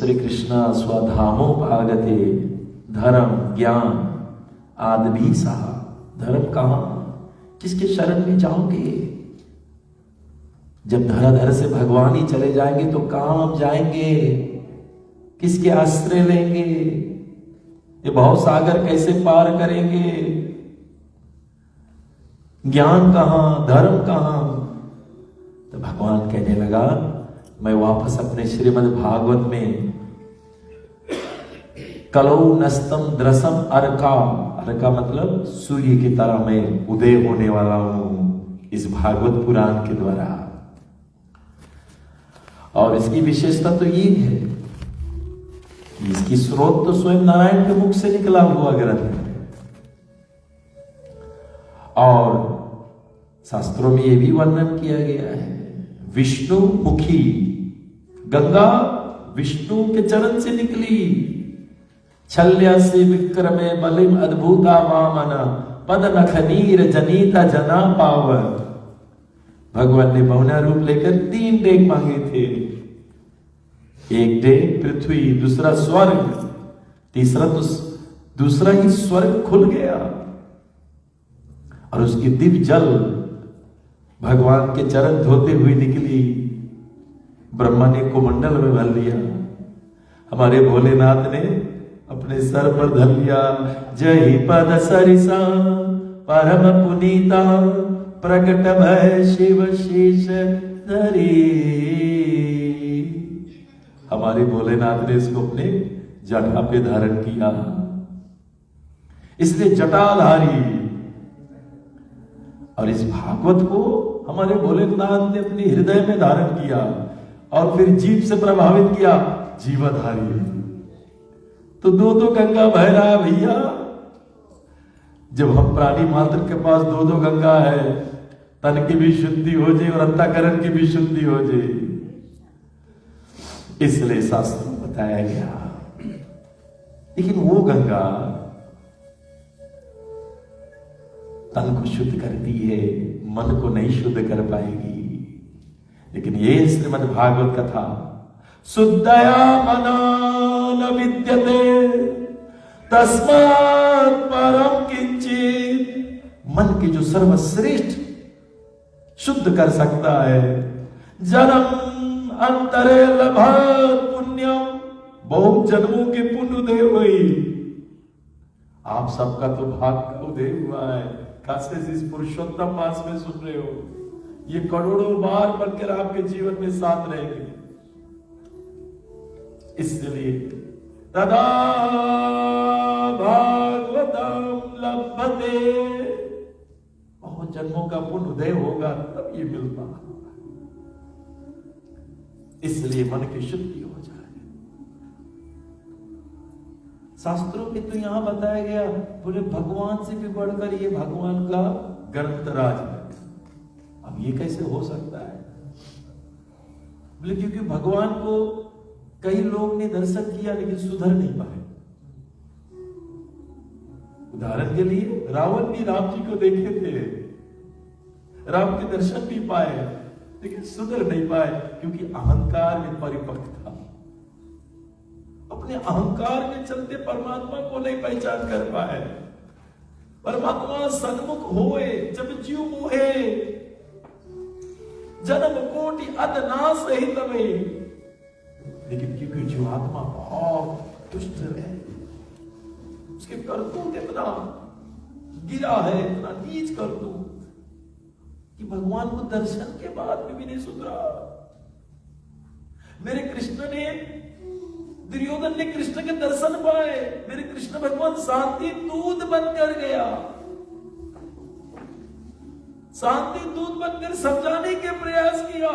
श्री कृष्ण स्वधामोपागते धर्म ज्ञान आदि सहा। धर्म कहां, किसके शरण में जाओगे? जब धराधर से भगवान ही चले जाएंगे तो कहां हम जाएंगे? किसके आश्रय लेंगे? ये भव सागर कैसे पार करेंगे? ज्ञान कहां, धर्म कहां? तो भगवान कहने लगा, मैं वापस अपने श्रीमद् भागवत में कलौ नस्तम द्रसम अर्का, अर्का मतलब सूर्य की तरह मैं उदय होने वाला हूं इस भागवत पुराण के द्वारा। और इसकी विशेषता तो ये है कि इसकी स्रोत तो स्वयं नारायण के मुख से निकला हुआ ग्रंथ है। और शास्त्रों में यह भी वर्णन किया गया है, विष्णु मुखी गंगा विष्णु के चरण से निकली, छल्या से विक्रमे बलिम अद्भुता वामन पद नखनीर जनीता जना पावर। भगवान ने बहुना रूप लेकर 3 डेग मांगे थे। एक डेग पृथ्वी, दूसरा स्वर्ग, तीसरा तो दूसरा ही स्वर्ग खुल गया और उसकी दिव्य जल भगवान के चरण धोते हुए निकली। ब्रह्मा ने कुमंडल में भर लिया, हमारे भोलेनाथ ने अपने सर पर धर लिया। जय पद सरिसा परम पुनीता प्रकट भय शिव शीश धरी। हमारे भोलेनाथ ने इसको अपने जटा पे धारण किया, इसलिए जटाधारी। और इस भागवत को हमारे भोलेनाथ ने अपने हृदय में धारण किया और फिर जीव से प्रभावित किया, जीवाधारी। तो दो गंगा बह रहा है भैया। जब हम प्राणी मात्र के पास दो गंगा है, तन की भी शुद्धि हो जाए और अंतःकरण की भी शुद्धि हो जाए, इसलिए शास्त्र में बताया गया। लेकिन वो गंगा तन को शुद्ध करती है, मन को नहीं शुद्ध कर पाएगी। लेकिन ये श्रीमद् भागवत कथा शुद्धया मना न विद्यते तस्मात् परम किंचित। मन की जो सर्वश्रेष्ठ शुद्ध कर सकता है, जन्म अंतरे लभत पुण्यम, बहुत जन्मों के पुण्य उदय हुई। आप सबका तो भाग का उदय हुआ है, खासकर इस पुरुषोत्तम मास में सुन रहे हो, ये करोड़ों बार बनकर आपके जीवन में साथ रहेंगे। इसलिए तदा भागवतम लभते, बहुत जन्मों का पुण्य उदय होगा तब ये मिलता। इसलिए मन की शुद्धि हो जाए। शास्त्रों में तो यहां बताया गया, बोले भगवान से भी बढ़कर ये भगवान का ग्रंथराज है। अब ये कैसे हो सकता है? बोले क्योंकि भगवान को कई लोग ने दर्शन किया लेकिन सुधर नहीं पाए। उदाहरण के लिए रावण भी राम जी को देखे थे, राम के दर्शन भी पाए लेकिन सुधर नहीं पाए, क्योंकि अहंकार में परिपक्व था। अपने अहंकार के चलते परमात्मा को नहीं पहचान कर पाए। परमात्मा सन्मुख होए जब जीव मोहे, जन्म कोटि अदनास हित में। लेकिन क्योंकि जो आत्मा बहुत दुष्ट है, उसके करतूत इतना गिरा है, इतना नीच करतूत कि भगवान को दर्शन के बाद भी नहीं सुधरा। मेरे कृष्ण ने, दुर्योधन ने कृष्ण के दर्शन पाए, मेरे कृष्ण भगवान शांति दूत बनकर गया, शांति दूत बनकर समझाने के प्रयास किया,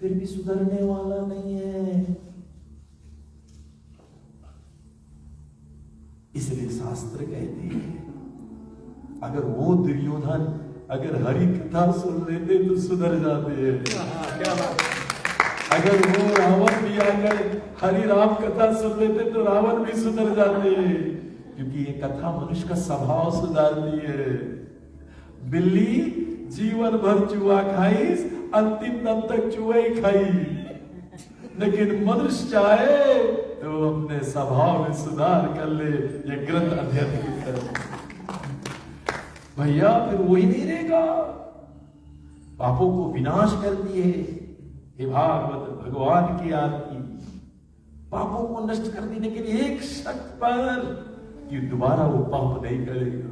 फिर भी सुधरने वाला नहीं है। इसलिए शास्त्र कहते हैं अगर वो दुर्योधन अगर हरि कथा सुन लेते तो सुधर जाते हैं। क्या बात। अगर वो रावण भी आकर हरि राम कथा सुन लेते तो रावण भी सुधर जाते हैं, क्योंकि ये कथा मनुष्य का स्वभाव सुधारती है। बिल्ली जीवन भर चूहा खाई, अंतिम दम तक चूहा ही खाई। लेकिन मनुष्य चाहे तो अपने स्वभाव में सुधार कर ले, ये ग्रंथ अध्ययन कर भैया, फिर वही नहीं रहेगा। पापों को विनाश कर दिए हे भागवत भगवान की आरती, पापों को नष्ट कर देने के लिए एक शर्त पर कि दोबारा वो पाप नहीं करेगा,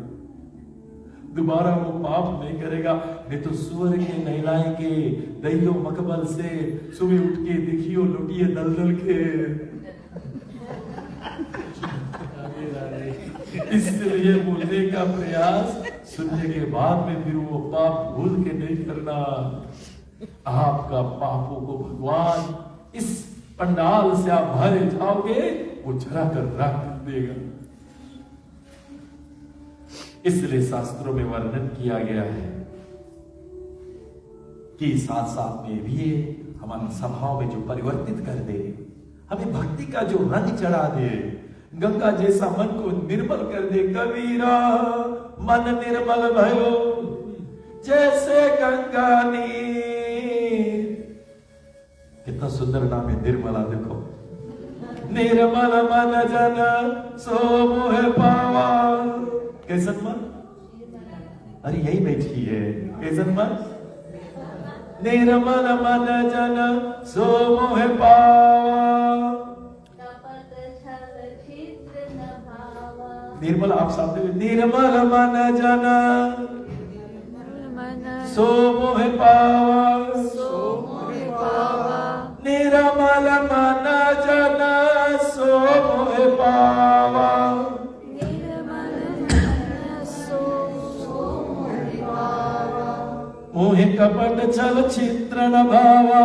दोबारा वो पाप नहीं करेगा। नहीं तो सुअर के नहलाएंगे दहियो मकबल से, सुबह उठ के देखियो लुटिए दलदल के। इसलिए बोलने का प्रयास, सुनने के बाद में फिर वो पाप भूल के नहीं करना। आपका पापों को भगवान इस पंडाल से आप भरे जाओगे, वो जला कर राख देगा। इसलिए शास्त्रों में वर्णन किया गया है कि साथ साथ में भी हमारे स्वभाव में जो परिवर्तित कर दे, हमें भक्ति का जो रंग चढ़ा दे, गंगा जैसा मन को निर्मल कर दे। कबीरा मन निर्मल भयो जैसे गंगा नीर। कितना सुंदर नाम है निर्मला, देखो। निर्मल मन जन सो मोह पावा। कैसन मन? अरे यही बैठी है। कैसन मन? निर्मल मन जन सो मोह पावा। निर्मल आप साथ में, निर्मल मन जन सो मोह पावा, निर्मल मन जन सो मोह पावा। मोहे कपट छल छिद्र न भावा।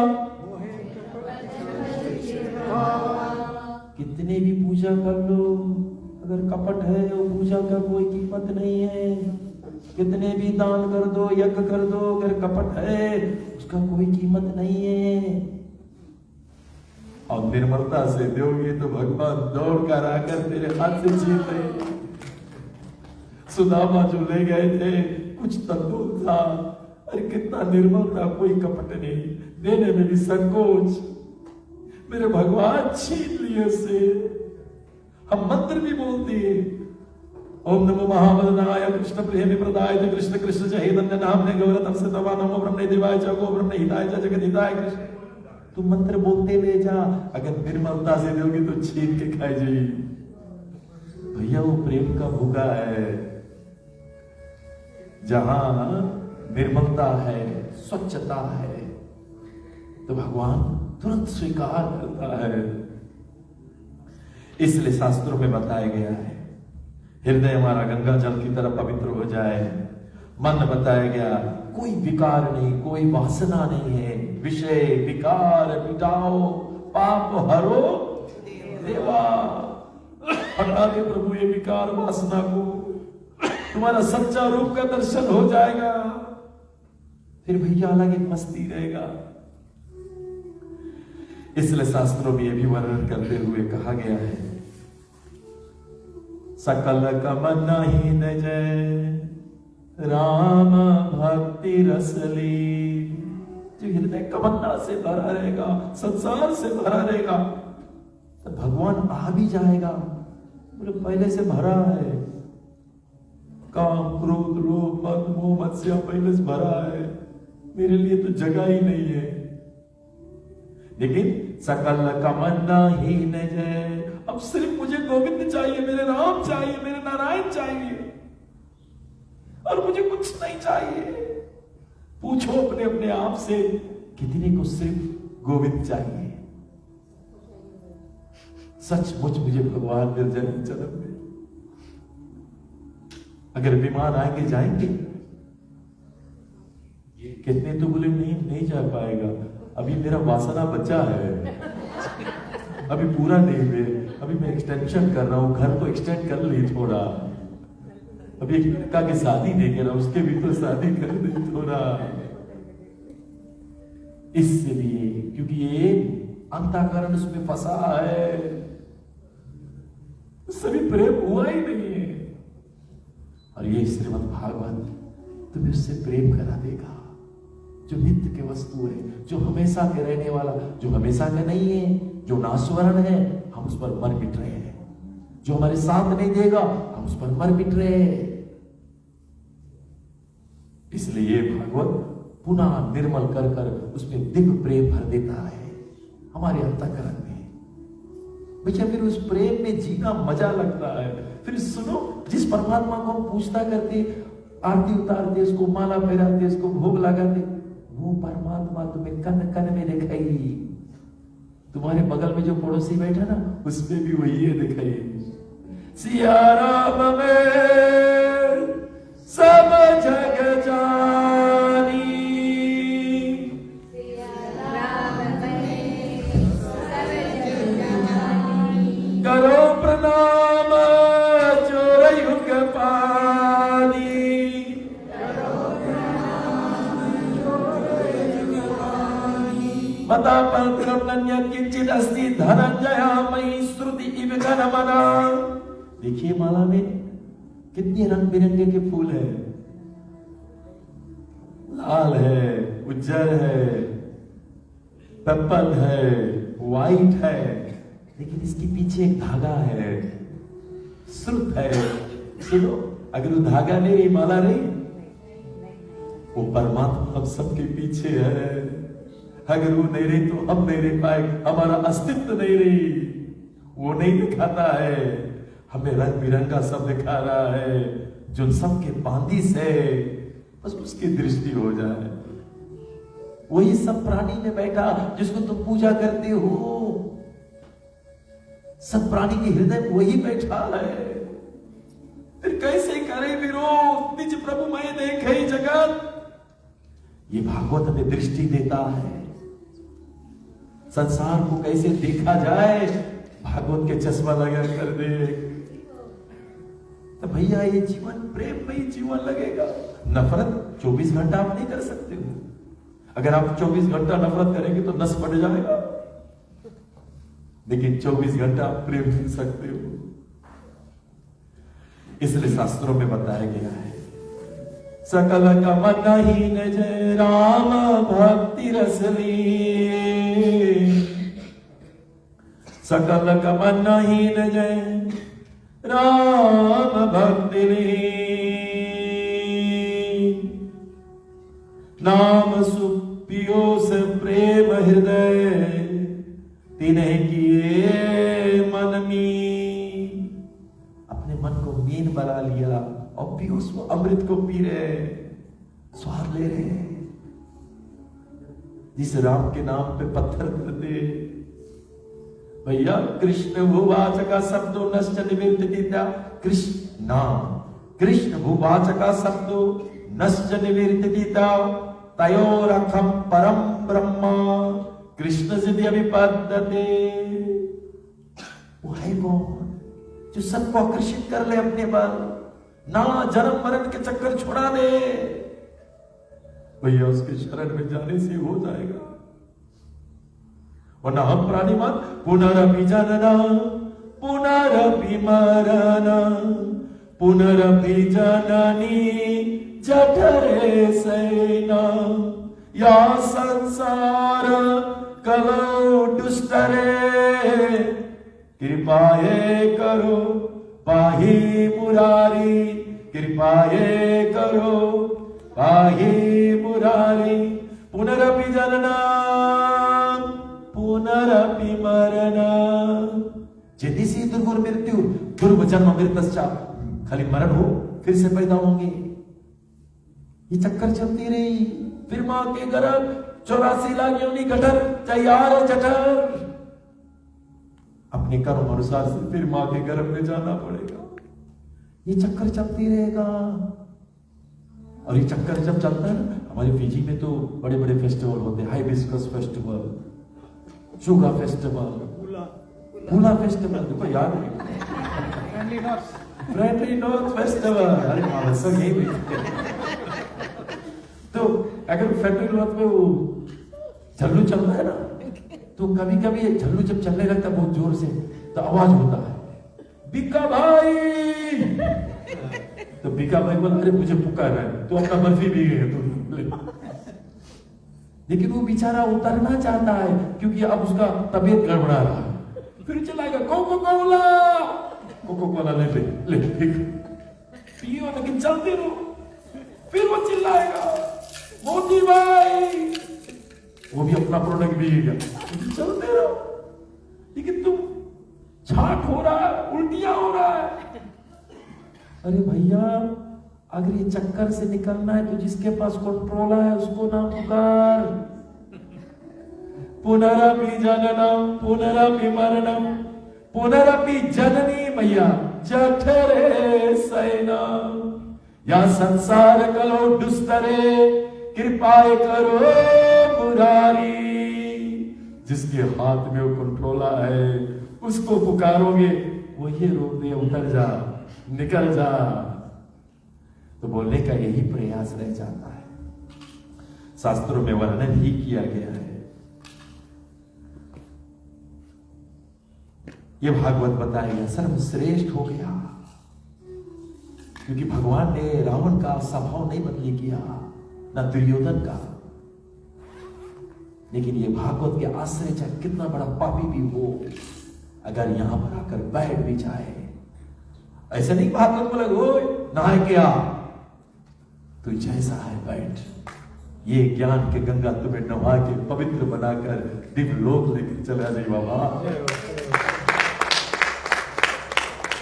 कितने भी पूजा कर लो, अगर कपट है वो पूजा का कोई कीमत नहीं है। कितने भी दान कर दो, यज्ञ कर दो, अगर कपट है उसका कोई कीमत नहीं है। और निर्मलता से दोगे तो भगवान दौड़ कर आकर तेरे हाथ से छीन ले। सुदामा जो ले गए थे, कुछ तंदूर था, अरे कितना निर्मल था, कोई कपट नहीं, देने में भी संकोच। मेरे भगवान छीन लिए से। हम मंत्र भी बोलते हैं, ओम नमो महावदनाय कृष्ण प्रेम प्रदाय कृष्ण कृष्ण चैतन्य नामने गौरतम से तवा नमो ब्रह्म देवाय च गो ब्रह्म हिताय च जगत हिताय कृष्ण। तू मंत्र बोलते ले जा, अगर निर्मलता से दोगे तो छीन के खाई जाइए। भैया वो प्रेम का भूखा है। जहां निर्मलता है, स्वच्छता है, तो भगवान तुरंत स्वीकार करता है। इसलिए शास्त्रों में बताया गया है, हृदय हमारा गंगा जल की तरह पवित्र हो जाए। मन बताया गया, कोई विकार नहीं, कोई वासना नहीं है। विषय विकार मिटाओ, पाप हरो देवा। हटा दे प्रभु ये विकार वासना को, तुम्हारा सच्चा रूप का दर्शन हो जाएगा। फिर भैया अलग एक मस्ती रहेगा। इसलिए शास्त्रों में यह भी वर्णन करते हुए कहा गया है, सकल कमना ही न जय राम भक्ति रसली। जो हृदय कमन्ना से भरा रहेगा, संसार से भरा रहेगा, तो भगवान आ भी जाएगा। बोले पहले से भरा है, काम क्रोध लोभ मद मोह मत्स्य पहले से भरा है, मेरे लिए तो जगह ही नहीं है। लेकिन सकल कमन्ना ही न जय, अब सिर्फ मुझे गोविंद चाहिए, मेरे राम चाहिए, मेरे नारायण चाहिए, और मुझे कुछ नहीं चाहिए। पूछो अपने अपने आप से, कितने को सिर्फ गोविंद चाहिए? सचमुच मुझे भगवान मिल जाए जन्म में। अगर विमान आएंगे जाएंगे, कितने तो बोले नहीं जा पाएगा, अभी मेरा वासना बचा है, अभी पूरा नहीं हुए, अभी मैं एक्सटेंशन कर रहा हूं, घर को एक्सटेंड कर ली थोड़ा, अभी एक लड़का की शादी नहीं करा, उसके भी तो शादी कर दी थोड़ा। इसलिए क्योंकि ये अंतःकरण उसमें फंसा है, सभी प्रेम हुआ ही नहीं है। और ये श्रीमद् भागवत तुम्हें उससे प्रेम करा देगा। जो नित्य के वस्तु है, जो हमेशा के रहने वाला, जो हमेशा का नहीं है, जो नाशवरण है, हम उस पर मर मिट रहे हैं। जो हमारे साथ नहीं देगा, हम उस पर मर मिट रहे हैं। इसलिए भागवत पुनः निर्मल कर कर उसमें दिव्य प्रेम भर देता है हमारे अंतःकरण में। भैया फिर उस प्रेम में जीना मजा लगता है। फिर सुनो, जिस परमात्मा को हम पूछता करते, आरती उतारते, उसको माला पहनाते, उसको भोग लगाते, वो परमात्मा तुम्हें कन कन में दिखाई। तुम्हारे बगल में जो पड़ोसी बैठा ना, उसमें भी वही है दिखाई। सिया राम में सब जग जानी, करो प्रणाम चोर युग पानी, मता पत्रम नन्य किंचित अस्ति धनंजया मयि श्रुति इव घनमना। देखिए माला में कितने रंग बिरंगे के फूल है। लाल है, उज्जर है, पर्पल है, व्हाइट है, लेकिन इसके पीछे एक धागा है, श्रुत है। सुनो, अगर वो धागा नहीं, माला नहीं, वो परमात्मा हम सबके पीछे है। अगर वो नहीं रही तो हम नहीं रह पाए, हमारा अस्तित्व नहीं रही। वो नहीं दिखाता है, हमें रंग बिरंगा सब दिखा रहा है। जो सबके बांदिश है, बस उसकी दृष्टि हो जाए। वही सब प्राणी में बैठा जिसको तुम पूजा करते हो, सब प्राणी के हृदय में वही बैठा है। फिर कैसे करे विरोध, निज प्रभु मैं देखे जगत। ये भागवत हमें दृष्टि देता है, संसार को कैसे देखा जाए, भागवत के चश्मा लगा कर देख। तो भैया ये जीवन प्रेममयी जीवन लगेगा। नफरत 24 घंटा आप नहीं कर सकते हो। अगर आप 24 घंटा नफरत करेंगे तो नस पड़ जाएगा, लेकिन 24 घंटा आप प्रेम कर सकते हो। इसलिए शास्त्रों में बताया गया है, सकल कमन ही न जय राम भक्ति रसली, सकल कमन ही न जय राम भक्ति नाम सुपियो से प्रेम हृदय तिन्हें किए मन में। अपने मन को मीन बना लिया और पीयूष वो अमृत को पी रहे, स्वाद ले रहे। जिस राम के नाम पे पत्थर करते भैया, कृष्ण भूवाचका शब्दों नश्च निवर्तिता। कृष्ण नाम, कृष्ण भूवाचका शब्दों नश्च निवर्तिता। तयोरखम परम ब्रह्म कृष्ण सिद्धि अभिपद्यते। वो है कौन जो सबको आकर्षित कर ले अपने बल, ना जन्म मरण के चक्कर छुड़ा दे। भैया उसके शरण में जाने से हो जाएगा। वरना हम प्राणी मत पुनरपि जनना पुनरपि मरणा पुनरपि जननी जठरे सेना। या संसार कलो दुष्टरे कृपाये करो पाहि मुरारी। कृपाये करो पाहि मुरारी। पुनरपि जनना पुनरपि मरणा। जैसी दुर्गुर मृत्यु दुर्ग जन्म मृतश्चात्। खाली मरण हो फिर से पैदा होंगे, ये चक्कर चलती रही। फिर मां के गर्भ 84 लाख योनि गठर तैयार जठर। अपने कर्म अनुसार से फिर मां के गर्भ में जाना पड़ेगा। ये चक्कर चलती रहेगा। और ये चक्कर जब चलता है ना, हमारे फीजी में तो बड़े बड़े फेस्टिवल होते हैं, हाइबिस्कस फेस्टिवल, शुगा फेस्टिवल, पूला फेस्टिवल, देखो याद है, फ्रेंडली नॉर्थ फेस्टिवल। अरे माँ सब यही भी। तो अगर फ्रेंडली नॉर्थ में वो झल्लू चल रहा है ना, तो कभी कभी झल्लू जब चलने लगता है बहुत जोर से, तो आवाज होता है बिक्का भाई। तो बिक्का भाई बोला अरे मुझे पुकार है, तो अपना बर्फी भी है तो लेकिन वो बेचारा उतरना चाहता है क्योंकि अब उसका तबीयत गड़बड़ा रहा है। फिर चिल्लाएगा कोको कोला, कोको कोला ले ले ले पियो, लेकिन चलते रहो। फिर वो चिल्लाएगा मोती भाई, वो भी अपना प्रोडक्ट पिएगा, चलते रहो। लेकिन तुम छाट हो रहा है, उल्टियां हो रहा है। अरे भैया, अगर ये चक्कर से निकलना है तो जिसके पास कंट्रोल है उसको ना पुकार। पुनरपि जननम पुनरपि मरणम पुनरपि जननी मैया जठरे शयनम, या संसार कलो दुस्तरे कृपाए करो मुरारी। जिसके हाथ में वो कंट्रोला है उसको पुकारोगे, वो ये रोक दे, उतर जा, निकल जा। तो बोलने का यही प्रयास रह जाता है। शास्त्रों में वर्णन ही किया गया है। ये भागवत बताएगा सर्वश्रेष्ठ हो गया, क्योंकि भगवान ने रावण का स्वभाव नहीं बदली किया, न दुर्योधन का। लेकिन ये भागवत के आश्रय चाहे कितना बड़ा पापी भी हो, अगर यहां पर आकर बैठ भी जाए, ऐसा नहीं भागवत बोले ओए नहाए क्या, तू जैसा है बैठ। ये ज्ञान के गंगा तुम्हें नहा के पवित्र बनाकर दिव्य लोक लेकर चला जाए बाबा।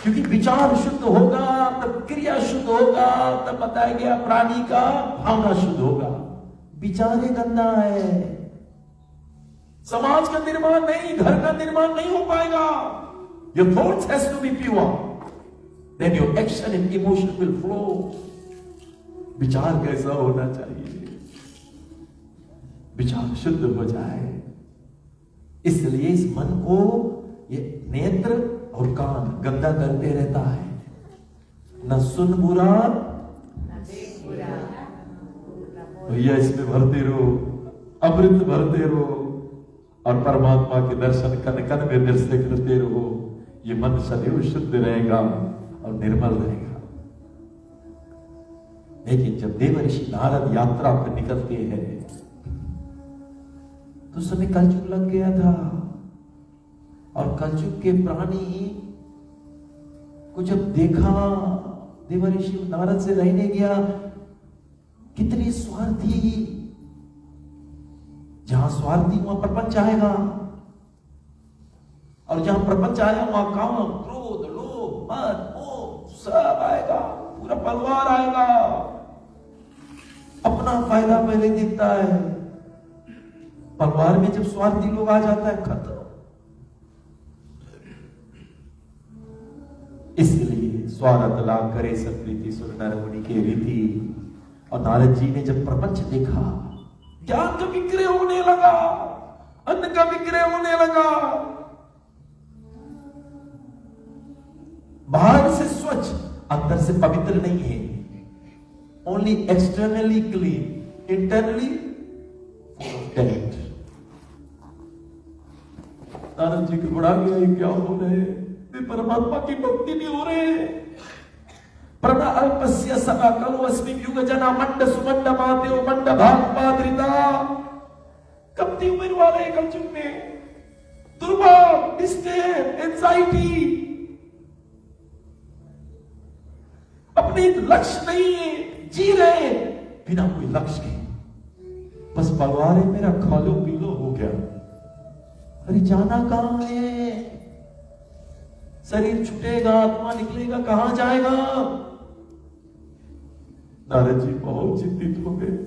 क्योंकि विचार शुद्ध होगा तब क्रिया शुद्ध होगा, तब बताया गया प्राणी का भावना शुद्ध होगा। विचार गंदा है, समाज का निर्माण नहीं, घर का निर्माण नहीं हो पाएगा। Your thoughts has to be pure, then your action and emotion will flow. विचार कैसा होना चाहिए? विचार शुद्ध हो जाए। इसलिए इस मन को ये नेत्र और कान गंदा करते रहता है। न सुन बुरा भैया, इसमें भरते रहो, अमृत भरते रहो, और परमात्मा के दर्शन कन कन में दर्शन करते रहो। ये मन सदैव शुद्ध रहेगा और निर्मल रहेगा। लेकिन जब देवर्षि नारद यात्रा पर निकलते हैं तो समय कलयुग लग गया था, और कलयुग के प्राणी को जब देखा, देवर्षि नारद से रहने गया, कितनी स्वार्थी। जहां स्वार्थी वहां प्रपंच आएगा, और जहां प्रपंच आएगा वहां काम, क्रोध, लोभ, मद, मोह सब आएगा, पूरा परिवार आएगा। अपना फायदा पहले दिखता है। परिवार में जब स्वार्थी लोग आ जाता है, खत्म। इसलिए स्वार्थ लाभ करे सब प्रीति सुर नर मुनि के रीति। और नारद जी ने जब प्रपंच देखा, ज्ञान का विक्रय होने लगा, अन्न का विक्रय होने लगा, बाहर से स्वच्छ अंदर से पवित्र नहीं है। Only externally clean, internally dead. Narad ji को बड़ा गया, क्या हो रहे हैं? परमात्मा की भक्ति नहीं हो रहे। प्रणा अल्पस्य सदा कलो अस्मिन् युग जना मंड सुमंड मातेओ मंड भाग पाद्रिता। कब थी उम्र वाले कलयुग में दुर्भाग्य, डिस्टेंस, एंजाइटी, अपने लक्ष्य नहीं है, जी रहे बिना कोई लक्ष्य के। बस परिवार है मेरा, खा लो पी लो हो गया। अरे जाना कहां है? शरीर छूटेगा, आत्मा निकलेगा, कहां जाएगा? नारद जी बहुत चिंतित हो गए।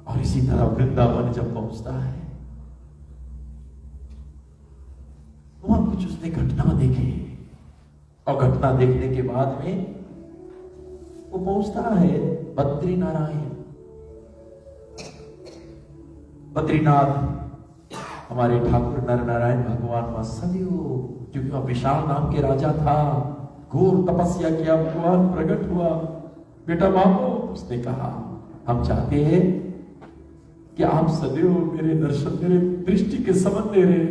और इसी तरह वृंदावन जब पहुंचता है, वहां कुछ उसने घटना देखी, और घटना देखने के बाद में वो पहुंचता है बद्रीनारायण। बद्रीनाथ हमारे ठाकुर नर नारायण भगवान वहां सदैव, क्योंकि वह विशाल नाम के राजा था, घोर तपस्या किया, भगवान प्रकट हुआ। बेटा मांगो, उसने कहा हम चाहते हैं कि आप सदैव मेरे दर्शन, मेरे दृष्टि के समन दे रहे।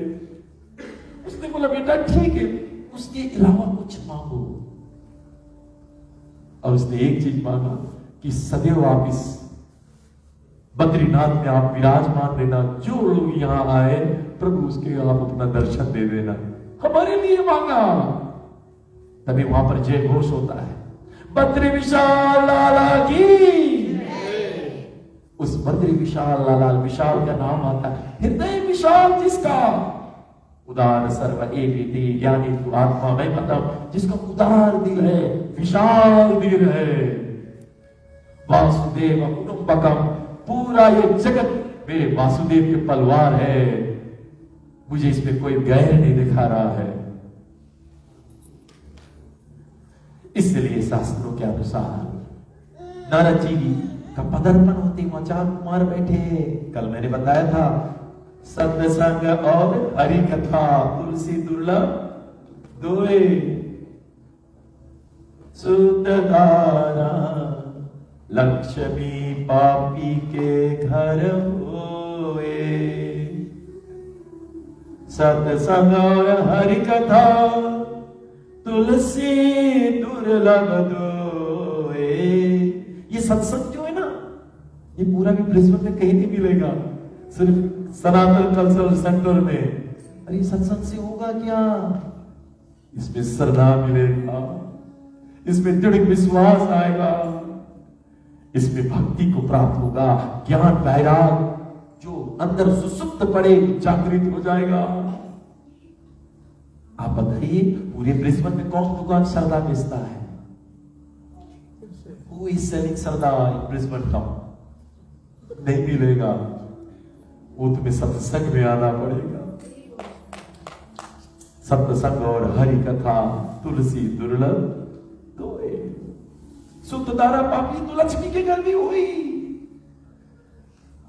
उसने बोला बेटा ठीक है, उसके अलावा कुछ मांगो। और उसने एक चीज मांगा कि सदैव आप इस बद्रीनाथ में आप विराजमान रहना, जो लोग यहाँ आए प्रभु उसके आप अपना दर्शन दे देना, हमारे लिए मांगा, तभी वहां पर जय घोष होता है, बद्री विशाल लाला की। उस बद्री विशाल लाला, विशाल का नाम आता है, हृदय विशाल जिसका, उदार सर्व एवेति ज्ञानी तु आत्मा, मैं मतलब जिसका उदार दिल है, विशाल दिल है, वासुदेव कुटुंबकम, पूरा ये जगत मेरे वासुदेव की तलवार है, मुझे इसमें कोई गैर नहीं दिखा रहा है। इसलिए शास्त्रों के अनुसार नारद जी का पदर्पण होते वहां 4 कुमार बैठे। कल मैंने बताया था, सत्संग और हरि कथा तुलसी दुर्लभ दोए, सुतधारा लक्ष्मी पापी के घर होए, सत्संग और हरि कथा तुलसी दुर्लभ दोए। ये सत्संग जो है ना, ये पूरा भी ब्रिस्बेन में कहीं नहीं मिलेगा, सिर्फ सनातन कल्चरल सेंटर में। अरे सत्संग से होगा क्या? इसमें श्रद्धा मिलेगा, इसमें दृढ़ विश्वास आएगा, इसमें भक्ति को प्राप्त होगा, ज्ञान वैराग जो अंदर सुसुप्त पड़े जागृत हो जाएगा। आप बताइए पूरे ब्रिस्बेन में कौन दुकान श्रद्धा बेचता है? Who is selling Shraddha in Brisbane town? नहीं मिलेगा, वो तुम्हें सत्संग में आना पड़ेगा। सत्संग और हरि कथा तुलसी दुर्लभ दोए, सुतधारा पापी तो लक्ष्मी के घर भी हुई।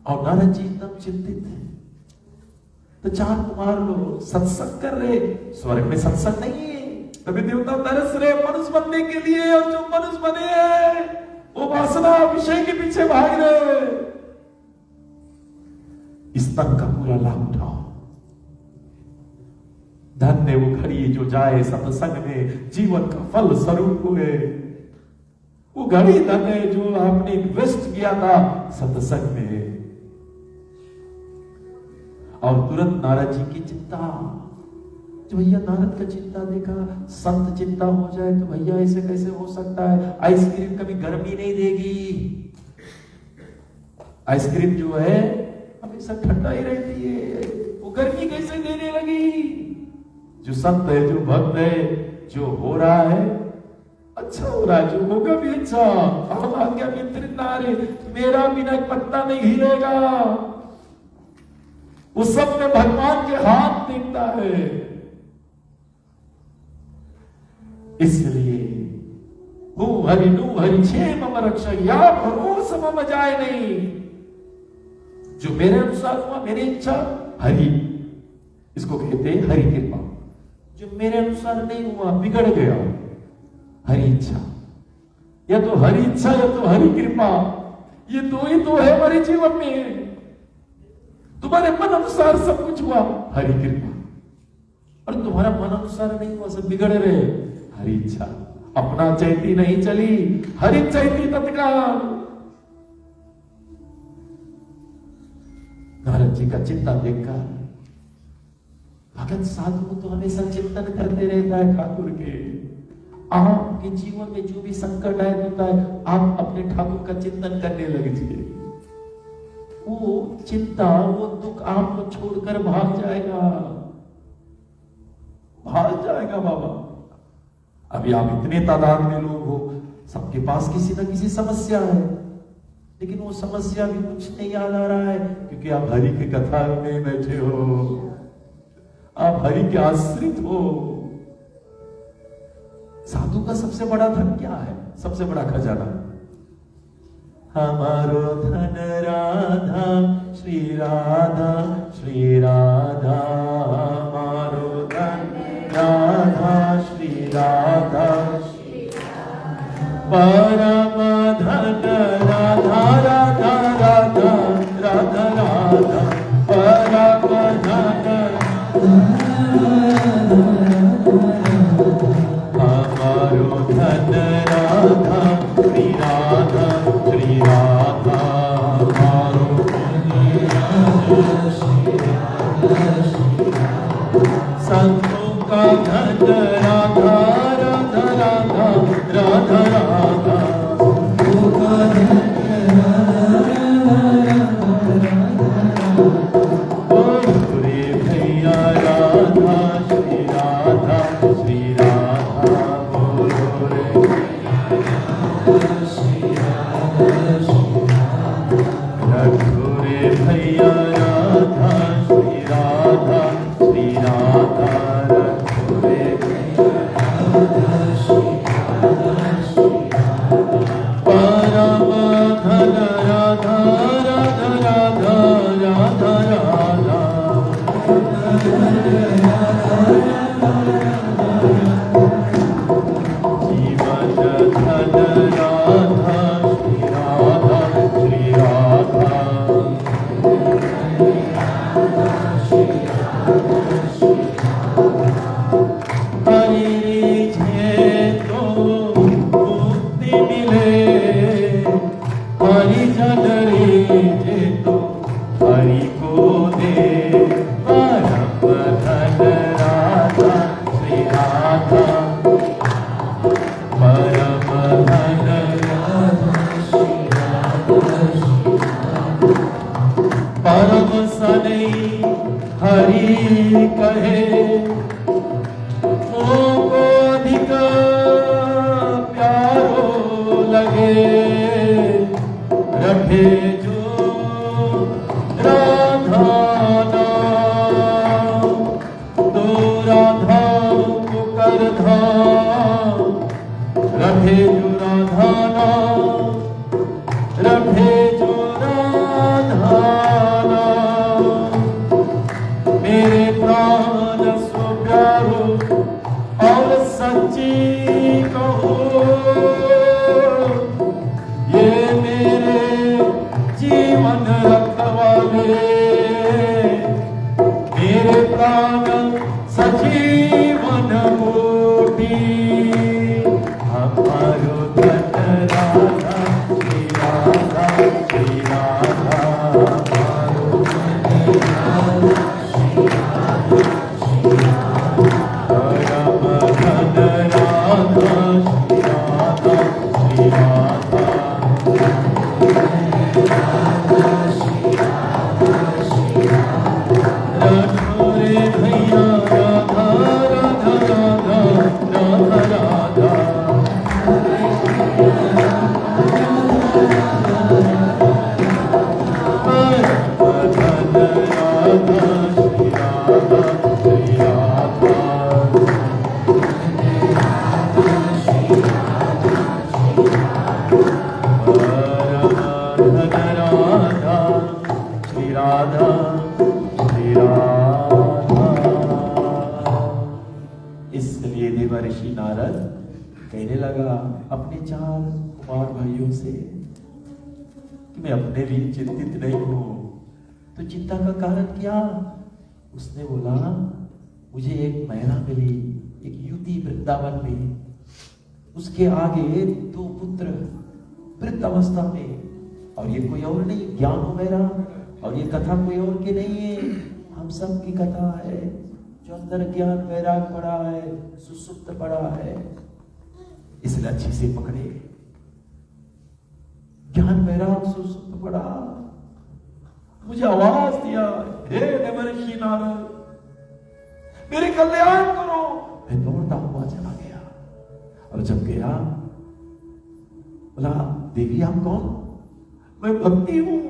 और नारद जी एकदम चिंतित थे, तो 4 कुमार लोग सत्संग कर रहे, स्वर्ग में सत्संग नहीं है, तभी देवता तरस रहे मनुष्य बनने के लिए, और जो मनुष्य बने हैं वो वासना विषय के पीछे भाग रहे। इस तन का पूरा लाभ उठाओ, धन्य वो घड़ी जो जाए सत्संग में जीवन का फल स्वरूप हुए। वो घड़ी धन्य जो आपने इन्वेस्ट किया था सत्संग में। और तुरंत नारद जी की चिंता, जो भैया नारद का चिंता देखा, संत चिंता हो जाए तो भैया ऐसे कैसे हो सकता है? आइसक्रीम कभी गर्मी नहीं देगी, आइसक्रीम जो है हमेशा ठंडा ही रहती है, वो गर्मी कैसे देने लगी? जो संत है, जो भक्त है, जो हो रहा है अच्छा हो रहा है, जो होगा भी अच्छा, हम आज्ञा वितरित नारे, मेरा बिना एक पत्ता नहीं हिलेगा। उस सब में भगवान के हाथ दिखता है। इसलिए हु हरि नु हरि क्षेम मम रक्षा, या भरोस मम जाए नहीं। जो मेरे अनुसार हुआ, मेरी इच्छा हरि, इसको कहते हैं हरि कृपा। जो मेरे अनुसार नहीं हुआ, बिगड़ गया, हरि इच्छा। या तो हरि इच्छा या तो हरि कृपा, ये दो ही तो है हमारे जीवन में। तुम्हारे मन अनुसार सब कुछ हुआ, हरि कृपा, और तुम्हारा मन अनुसार नहीं हुआ, सब बिगड़ रहे, हरि इच्छा। अपना चैती नहीं चली, हरि चैती तत्काल। नारद जी का चिंतन देखकर भगत साधु तो हमेशा चिंतन करते रहता है ठाकुर के। आपके जीवन में जो भी संकट आए होता है, आप अपने ठाकुर का चिंतन करने लगे, वो चिंता, वो दुख आपको छोड़कर भाग जाएगा, भाग जाएगा बाबा। अभी आप इतने तादाद में लोग हो, सबके पास किसी ना किसी समस्या है, लेकिन वो समस्या भी कुछ नहीं याद आ रहा है, क्योंकि आप हरि की कथा में बैठे हो, आप हरि के आश्रित हो। साधु का सबसे बड़ा धन क्या है? सबसे बड़ा खजाना, हमारो धन राधा श्री राधा, श्री राधा हमारो धन राधा श्री राधा, परम धन राधा राधा राधा राधा राधा, परम धन हमारो धन राधा श्री राधा, श्री राधा हमारो राधा राधा राधा राधा राधा रे भैया राधा श्री राधा बोलो रे रघु रे भैया राधा श्री राधा रघु रे परम धन राधा राधा राधा राधा राधा जीवन धन राधा श्री राधा हरि जे तो मुक्ति मिले हरि जन रे जे तो हरि को दे परम धन राधा श्री राधा परम धन परम सनई हरि कहे को अधिक प्यारो लगे रखे जो राधा नाम तो राधा को कर धाम रखे जो राधा नाम रखे जो राधा नाम मेरे प्राण सो प्यारो और सच्ची कहो ये मेरे जीवन रखवाले मेरे प्राण सजीवन मोटी हमारो धन राधा श्री राधा हमारो इसलिए देवर्षि नारद कहने लगा अपने 4 कुमार भाइयों से कि मैं अपने लिए चिंतित नहीं हूं, तो चिंता का कारण क्या? उसने बोला मुझे एक महिला मिली, एक युवती वृंदावन में, उसके आगे 2 पुत्र वृद्ध अवस्था में, और ये कोई और नहीं, ज्ञान हो मेरा, और ये कथा कोई और की नहीं है, हम सब की कथा है। जो अंदर ज्ञान वैराग पड़ा है, सुसुप्त पड़ा है, इसलिए अच्छी से पकड़े। ज्ञान वैराग सुसुप्त पड़ा, मुझे आवाज दिया, हे देवर्षि नारद मेरे कल्याण करो। मैं दौड़ता हुआ चला गया, और जब गया बोला देवी आप कौन? मैं भक्ति हूं।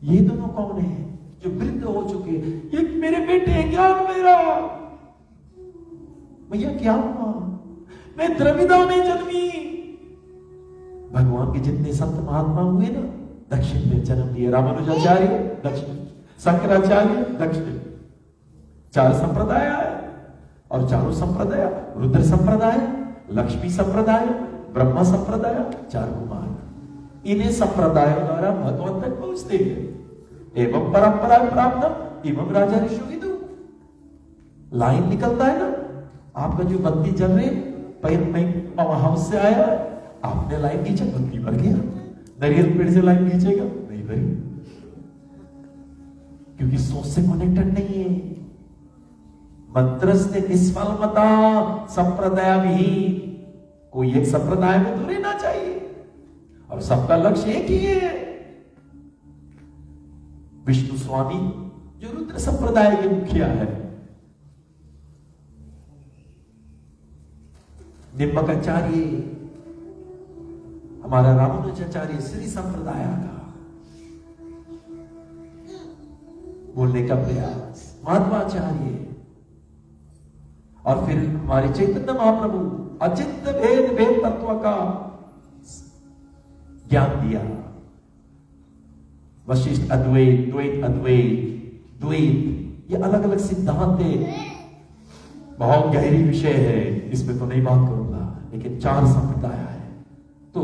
ये दोनों कौन है जो वृद्ध हो चुके? ये मेरे बेटे ज्ञान मेरा। भैया क्या हुआ? मैं द्रविदा में जन्मी। भगवान के जितने संत महात्मा हुए ना, दक्षिण में जन्म लिए। रामानुजाचार्य दक्षिण, शंकराचार्य दक्षिण, 4 संप्रदाय आए, और चारों संप्रदाय रुद्र संप्रदाय, लक्ष्मी संप्रदाय, ब्रह्मा संप्रदाय, 4 कुमार। इन्हें संप्रदायों द्वारा भगवान तक पहुंचते हैं। एवं परंपरा प्राप्त एवं राजा ऋषिविदु। लाइन निकलता है ना, आपका जो बत्ती जल रही, पावर हाउस से आया, आपने लाइन खींचा, बत्ती भर गया। नारियल पेड़ से लाइन खींचेगा, नहीं भरी, क्योंकि सोच से कनेक्टेड नहीं है। मंत्रस्ते निष्फलमता संप्रदाय भी, कोई एक संप्रदाय में तो रहना चाहिए और सबका लक्ष्य एक ही है। विष्णु स्वामी जो रुद्र संप्रदाय के मुखिया है, निम्बकाचार्य हमारा रामानुजाचार्य श्री संप्रदाय का बोलने का प्रयास, माधवाचार्य, और फिर हमारे चैतन्य महाप्रभु अचिंत्य भेद भेद तत्व का ज्ञान दिया। वशिष्ठ अद्वैत, द्वैत अद्वैत, द्वैत, ये अलग अलग सिद्धांत है, बहुत गहरी विषय है, इसमें तो नहीं बात करूंगा, लेकिन 4 संप्रदाय है। तो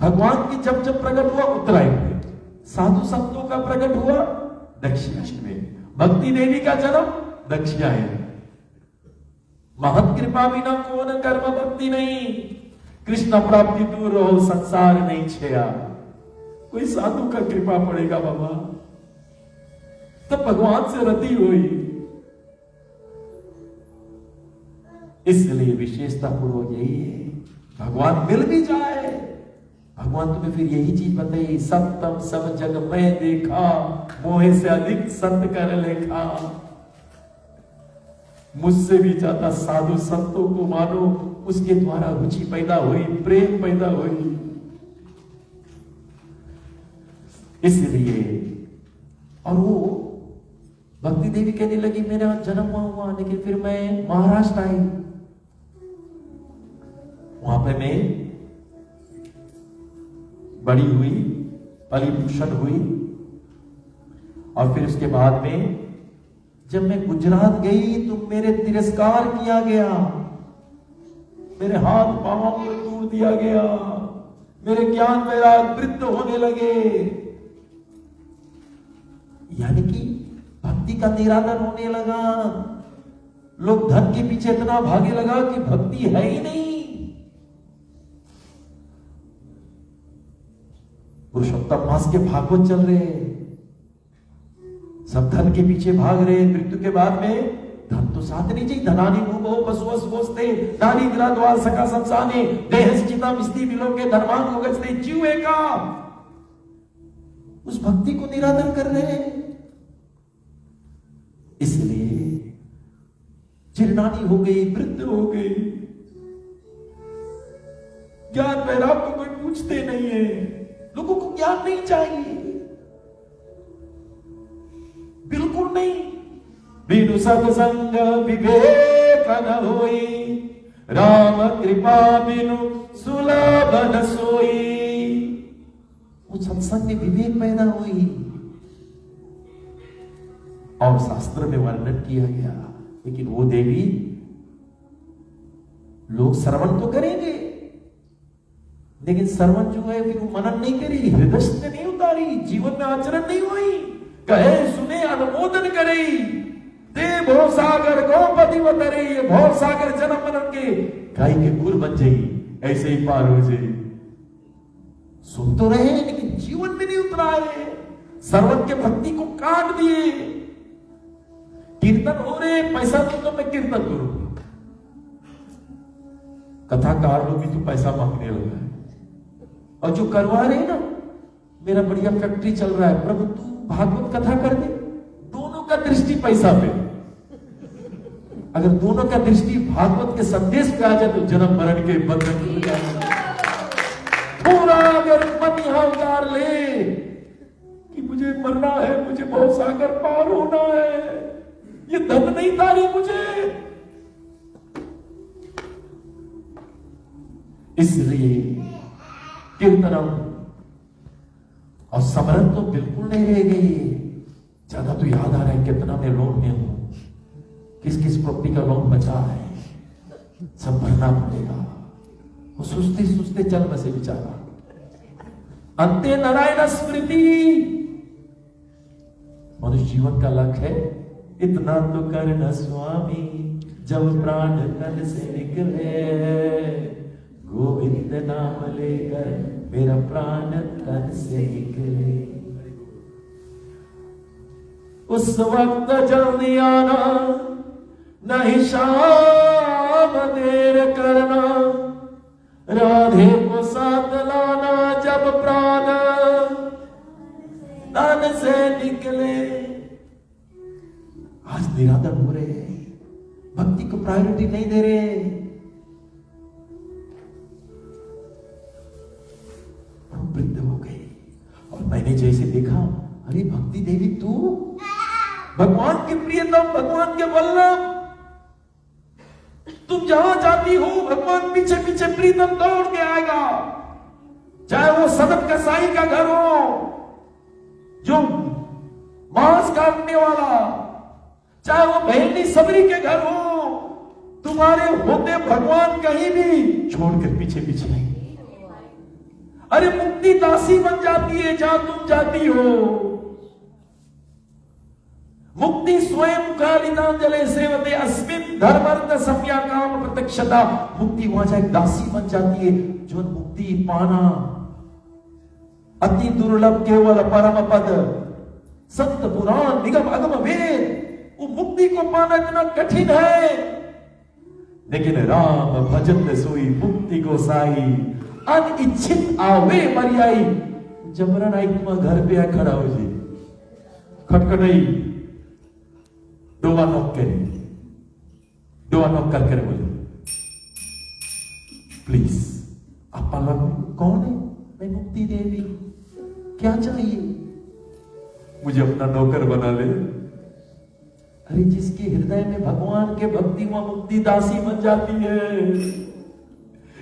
भगवान की जब जब प्रकट हुआ उत्तरायण में, साधु संतों का प्रकट हुआ दक्षिणायन में, भक्ति देवी का जन्म दक्षिणायन, महत कृपा बिना कौन कर्म भक्ति नहीं, कृष्ण प्राप्ति दूर रहो संसार नहीं छेया। कोई साधु का कृपा पड़ेगा बाबा, तब भगवान से रति हुई। इसलिए विशेषता पूर्वक यही है, भगवान मिल भी जाए, भगवान तुम्हें फिर यही चीज बताई, सत्तम सब जग में देखा, मोहे से अधिक संत कर लेखा। मुझसे भी ज्यादा साधु संतों को मानो, उसके द्वारा रुचि पैदा हुई, प्रेम पैदा हुई। इसलिए और वो भक्ति देवी कहने लगी मेरा जन्म हुआ, लेकिन फिर मैं महाराष्ट्र आई, वहां पे मैं बड़ी हुई, पली भूषण हुई, और फिर उसके बाद में जब मैं गुजरात गई तो मेरे तिरस्कार किया गया, मेरे हाथ पांव को तोड़ दिया गया, मेरे ज्ञान वैराग वृद्ध होने लगे, यानी कि भक्ति का निरादर होने लगा। लोग धन के पीछे इतना भागे लगा कि भक्ति है ही नहीं। पुरुषोत्तम मास के भागवत चल रहे, सब धन के पीछे भाग रहे, मृत्यु के बाद में धन तो साथ नहीं चाहिए, धनानी भूमो पशुवस गोस्ते नारी ग्राद्वार सका संसाने देहस चिता मिस्ती बिलो के धर्मान होगस्ते जीवे का, उस भक्ति को निरादर कर रहे हैं। इसलिए चिरनानी हो गई, वृद्ध हो गई, ज्ञान वैराग को कोई पूछते नहीं है, लोगों को ज्ञान नहीं चाहिए, बिल्कुल नहीं। बिनु सत्संग विवेक न होई, राम कृपा बिनु सुलभ न सोई। वो सत्संग में विवेक पैदा हुई, और शास्त्र में वर्णन किया गया। लेकिन वो देवी, लोग श्रवण तो करेंगे, लेकिन श्रवण जो है फिर वो मनन नहीं करी, हृदय में नहीं उतारी, जीवन में आचरण नहीं हुई। कहे सुने अनुमोदन करे, दे भव सागर गौपति वतरे, ये भव सागर जन्म मनन के गाय के गुर बन जाई, ऐसे ही पार हो जाए। सुन तो रहे लेकिन जीवन में नहीं उतराए, श्रवण के भक्ति को काट दिए। कीर्तन हो रहे, पैसा दो तो मैं कीर्तन करूंगा, कथाकार लोग भी तो पैसा मांगने लगा है, और जो करवा रहे ना, मेरा बढ़िया फैक्ट्री चल रहा है, प्रभु तू भागवत कथा कर दे, दोनों का दृष्टि पैसा पे। अगर दोनों का दृष्टि भागवत के संदेश पे आ जाए तो जन्म मरण के बंधन खुल जाएगा। पूरा अगर मन यहां उतार ले कि मुझे मरना है, मुझे बहुत सागर पार होना है, ये धन नहीं तारी मुझे, इसलिए कीर्तनम और समरण तो बिल्कुल नहीं रह गई। ज्यादा तो याद आ रहा है कितना मैं लोन में हूं, किस किस प्रॉपर्टी का लोन बचा है, सब भरना पड़ेगा। वो सुस्ते सुस्ते चल बसे बेचारा। अंते नारायण स्मृति, मनुष्य जीवन का लक्ष्य है इतना तो करना स्वामी, जब प्राण तन से निकले, गोविंद नाम लेकर मेरा प्राण तन से निकले। उस वक्त जल्दी आना, नहीं शाम देर करना, राधे को साथ लाना जब प्राण तन से निकले। आज निरादर हो रहे हैं, भक्ति को प्रायोरिटी नहीं दे रहे। वृद्ध हो गए और मैंने जैसे देखा, अरे भक्ति देवी तू भगवान के प्रियतम, भगवान के वल्लभ, तुम जहां जाती हो भगवान पीछे पीछे प्रीतम दौड़ के आएगा। चाहे वो सदत कसाई का घर हो जो मांस काटने वाला, चाहे वो बहनी सबरी के घर हो, तुम्हारे होते भगवान कहीं भी छोड़कर पीछे पीछे आएंगे। अरे मुक्ति दासी बन जाती है जहां तुम जाती हो। मुक्ति स्वयं कालिदांजले सेवते अस्मिन् धर्मार्थ संज्ञा काम प्रत्यक्षता। मुक्ति वहां जाए दासी बन जाती है। जो मुक्ति पाना अति दुर्लभ केवल परम पद, संत पुराण निगम अगम वेद, वो मुक्ति को पाना इतना कठिन है। लेकिन राम भजन सोई मुक्ति को साई, अनिच्छित आवे मरियाई। जबरन आई तुम घर पे आ खड़ा हो जी, खटखटाई, डोवा नॉक करे, डोवा नॉक कर बोले प्लीज आप कौन है? मैं मुक्ति देवी, क्या चाहिए? मुझे अपना नौकर बना ले। अरे जिसके हृदय में भगवान के भक्ति वहां मुक्ति दासी बन जाती है।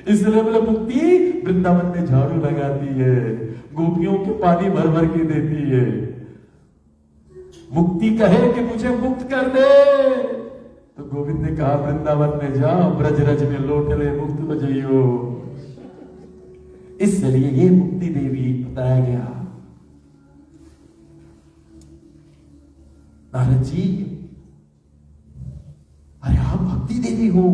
इसलिए बोले मुक्ति वृंदावन में झाड़ू लगाती है, गोपियों के पानी भर भर के देती है। मुक्ति कहे कि मुझे मुक्त कर दे, तो गोविंद ने कहा वृंदावन में जाओ, ब्रजरज में लौट ले, मुक्त हो जाइयो। इसलिए ये मुक्ति देवी बताया गया। नारद जी, अरे आप भक्ति देवी हो।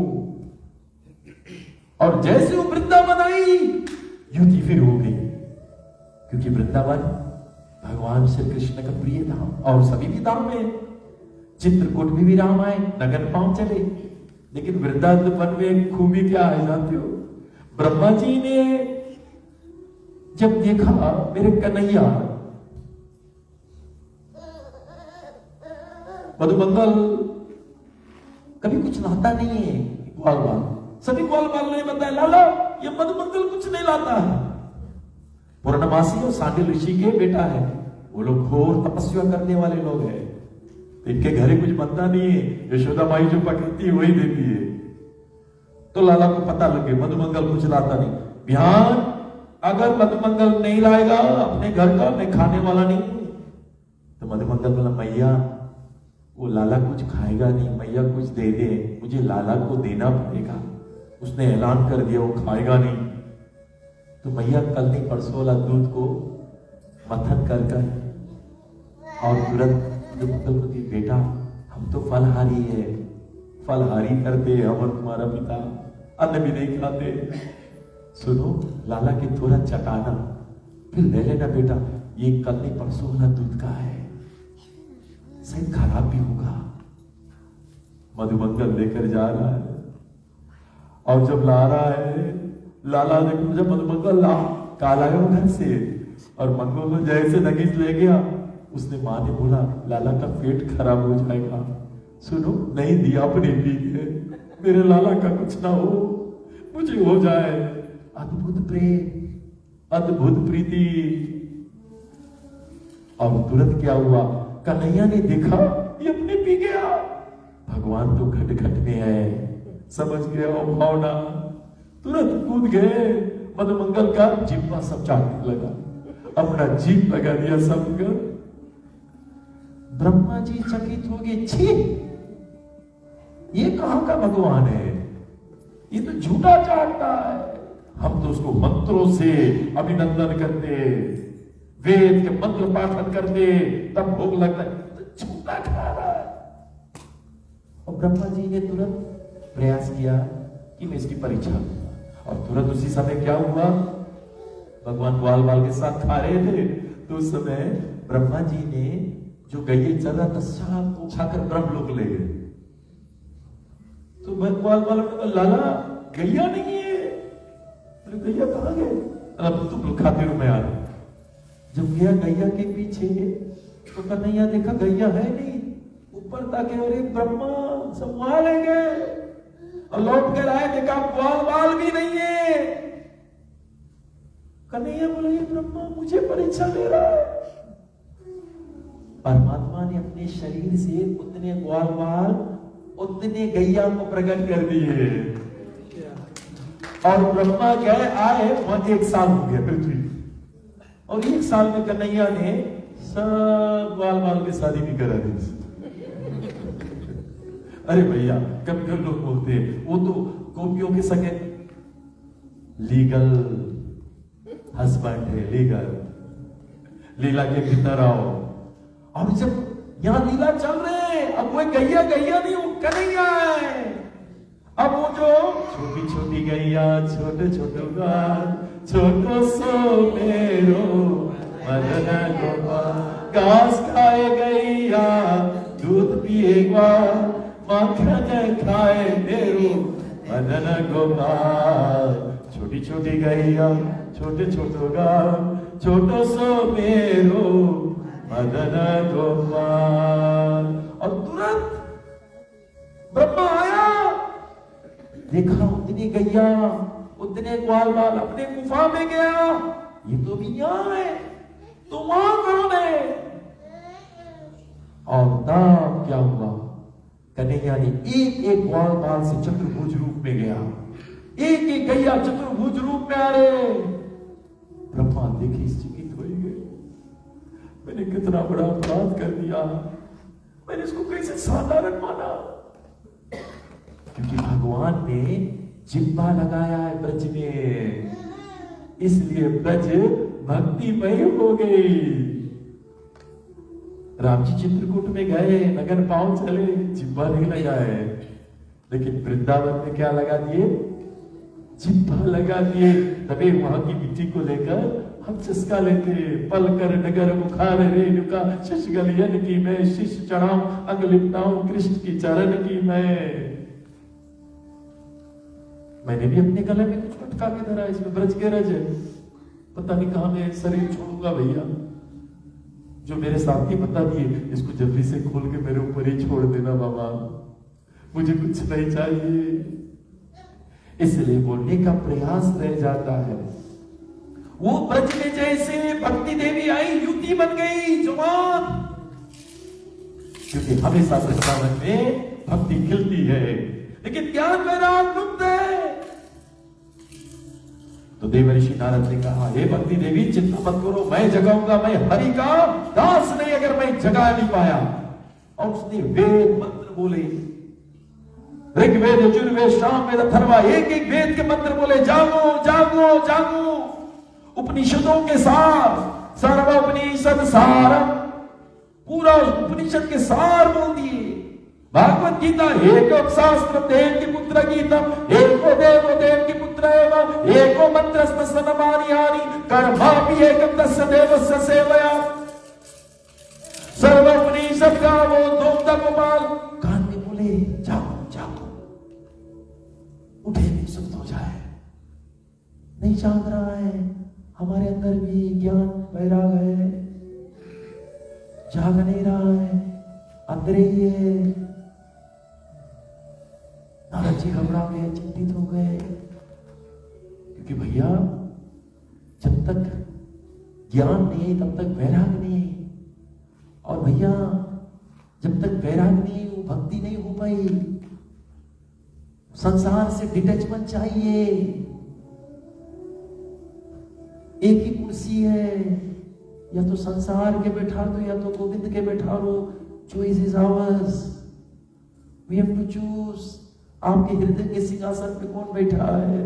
और जैसे वो वृंदावन आई, युति फिर हो गई, क्योंकि वृंदावन भगवान श्री कृष्ण का प्रिय धाम, और सभी भी धाम है। चित्रकूट में भी राम आए, नगर पांव चले। लेकिन वृंदावन में एक खूबी क्या है जानते हो? ब्रह्मा जी ने जब देखा मेरे कन्हैया मधुमंगल कभी कुछ लाता नहीं है, ग्वाल बाल, सभी ग्वाल बाल ने बताया लाला ये मधुमंगल कुछ नहीं लाता है। पूर्णमासी और सांडिल ऋषि के बेटा है, वो लोग घोर तपस्या करने वाले लोग हैं, तो इनके घरे कुछ बनता नहीं है। यशोदा माई जो पकड़ती है वही देती है। तो लाला को पता लगे मधुमंगल कुछ लाता नहीं। ध्यान, अगर मधुमंगल नहीं लाएगा अपने घर का, मैं खाने वाला नहीं। तो मधुमंगल बोला मैया वो लाला कुछ खाएगा नहीं, मैया कुछ दे दे, मुझे लाला को देना पड़ेगा। उसने ऐलान कर दिया वो खाएगा नहीं। तो मैया कल नहीं परसों वाला दूध को मथन कर और तुरंत मधुमंगल को दी, बेटा हम तो फलहारी है, फलहारी करते हम और तुम्हारा पिता अन्न भी नहीं खाते। सुनो लाला के थोड़ा चटाना, फिर ले लेना बेटा, ये कल नहीं परसों वाला दूध का है, शायद खराब भी होगा। मधुमंगल लेकर जा रहा है और जब ला रहा है, लाला देखो जब मधुमंगल ला काला है वो घर से, और मंगल को जैसे नगीच ले गया, उसने मां ने बोला लाला का पेट खराब हो जाएगा, सुनो नहीं दिया अपने पी के, मेरे लाला का कुछ ना हो, मुझे हो जाए। अद्भुत प्रेम, अद्भुत प्रीति। अब तुरंत क्या हुआ, कन्हैया ने देखा ये अपने पी गया। भगवान तो घट घट में है, समझ गया वो भावना, तुरंत कूद गए। मधुमंगल का जिब्बा सब चाटने लगा, अपना जीभ लगा दिया सबका। ब्रह्मा जी चकित हो गए, छी ये कहां का भगवान है, ये तो झूठा चाटता है। हम तो उसको मंत्रों से अभिनंदन करते, वेद के मंत्र पाठन करते, तब भोग लगता है, तो झूठा खा रहा है। और ब्रह्मा जी ने तुरंत प्रयास किया कि मैं इसकी परीक्षा लूंगा, और तुरंत उसी समय क्या हुआ, भगवान ग्वाल बाल के साथ खा रहे थे, तो उस समय ब्रह्मा जी ने जो गैया चल रहा था सब उठाकर ब्रह्म लोक ले गए। तो ग्वाल वालों ने कहा लाला गैया नहीं है। बोले गैया कहाँ गए? अब तुम लोग खाते हो मैं आ रहा। जब गया गैया के पीछे तो कन्हैया देखा गैया है नहीं, ऊपर ताके अरे ब्रह्मा सब वहां ले गए, और लौट कर आए देखा ग्वाल वाल भी नहीं है। कन्हैया बोला ये ब्रह्मा मुझे परीक्षा ले रहा है। परमात्मा ने अपने शरीर से उतने ग्वाल वाल उतने गैया को प्रकट कर दिए, और ब्रह्मा गए आए वहां 1 साल हो गया पृथ्वी, और 1 साल में कन्हैया ने सब ग्वाल वाल की शादी भी करा दी। अरे भैया कभी कभी लोग बोलते हैं वो तो गोपियों के सगे लीगल हस्बैंड है, लीगल लीला के भीतर आओ। और जब यहां लीला चल रहे हैं, अब वो गैया गैया नहीं वो कन्हैया है। अब वो जो छोटी छोटी गैया छोटे छोटे गाल छोटो सो मेरो मदन गोपाल, घास खाए गैया दूध पिएगा माखन खाए मेरो मदन गोपाल। छोटी छोटी गैया छोटे छोटे गाल छोटो सो मेरो मदन गोपाल। और तुरंत ब्रह्मा आया, देखा उतनी गैया उतने ग्वाल बाल अपने गुफा में गया, ये तो भी यहाँ है, तो वहां कौन है? और तब क्या हुआ? कन्हैया ने एक एक ग्वाल बाल से चतुर्भुज रूप में गया, एक एक गैया चतुर्भुज रूप में आ रहे। ब्रह्मा देखे चकित हो गए, मैंने कितना बड़ा अपराध कर दिया, मैंने इसको कैसे साधारण माना? क्योंकि भगवान ने जिब्बा लगाया है ब्रज में, इसलिए ब्रज भक्तिमय हो गई। राम जी चित्रकूट में गए, नगर पांव चले, जिब्बा नहीं लगाए, लेकिन वृंदावन में क्या लगा दिए? जिब्बा लगा दिए। तभी वहां की मिट्टी को लेकर हम चस्का लेते, पल कर नगर मुखार रेणुका शिश गलियन की मैं शिश चढ़ाऊं अंग लिपटाऊं कृष्ण की चरण की मैंने भी अपने गले में कुछ लटका के धरा, इसमें ब्रज के रज है, पता नहीं कहां मैं शरीर छोड़ूंगा भैया। जो मेरे साथी बता दिए इसको जल्दी से खोल के मेरे ऊपर ही छोड़ देना बाबा, मुझे कुछ नहीं चाहिए। इसलिए बोलने का प्रयास रह जाता है। वो ब्रज में जैसे भक्ति देवी आई, युवती बन गई, जवान, क्योंकि हमेशा वृंदावन में भक्ति खिलती है, लेकिन ज्ञान वैराग लुप्त है। तो देवर्षि नारद ने कहा, हे भक्ति देवी चिंता मत करो, मैं जगाऊंगा, मैं हरि का दास नहीं अगर मैं जगा नहीं पाया। और उसने वेद मंत्र बोले, ऋग्वेद यजुर्वेद सामवेद अथर्वा, एक एक वेद के मंत्र बोले, जागो जागो जागो। उपनिषदों के सार, सर्वोपनिषद सारम, पूरा उपनिषद के सार बोल दिए। भागवत गीता एक शास्त्र देव की पुत्र गीतम, एको देव देव की पुत्र एवं एको मंत्र स्मरणमानि कर्मापि एकम तस्य देवस्य सेवया। सर्वोपनिषद का वो धूमधा गोपाल कान में बोले, जागो जागो, उठे नहीं सुस्त हो जाए, नहीं जाग रहा है, हमारे अंदर भी ज्ञान वैराग है, जाग नहीं रहा है, अंदर ही है। नारद जी घबरा गए, चिंतित हो गए, क्योंकि भैया जब तक ज्ञान नहीं तब तक वैराग नहीं, और भैया जब तक वैराग नहीं वो भक्ति नहीं हो पाई। संसार से डिटैचमेंट चाहिए। एक ही कुर्सी है, या तो संसार के बैठा दो या तो गोविंद के बैठा लो। Choice is ours, we have to choose. आपके हृदय के सिंहासन पे कौन बैठा है?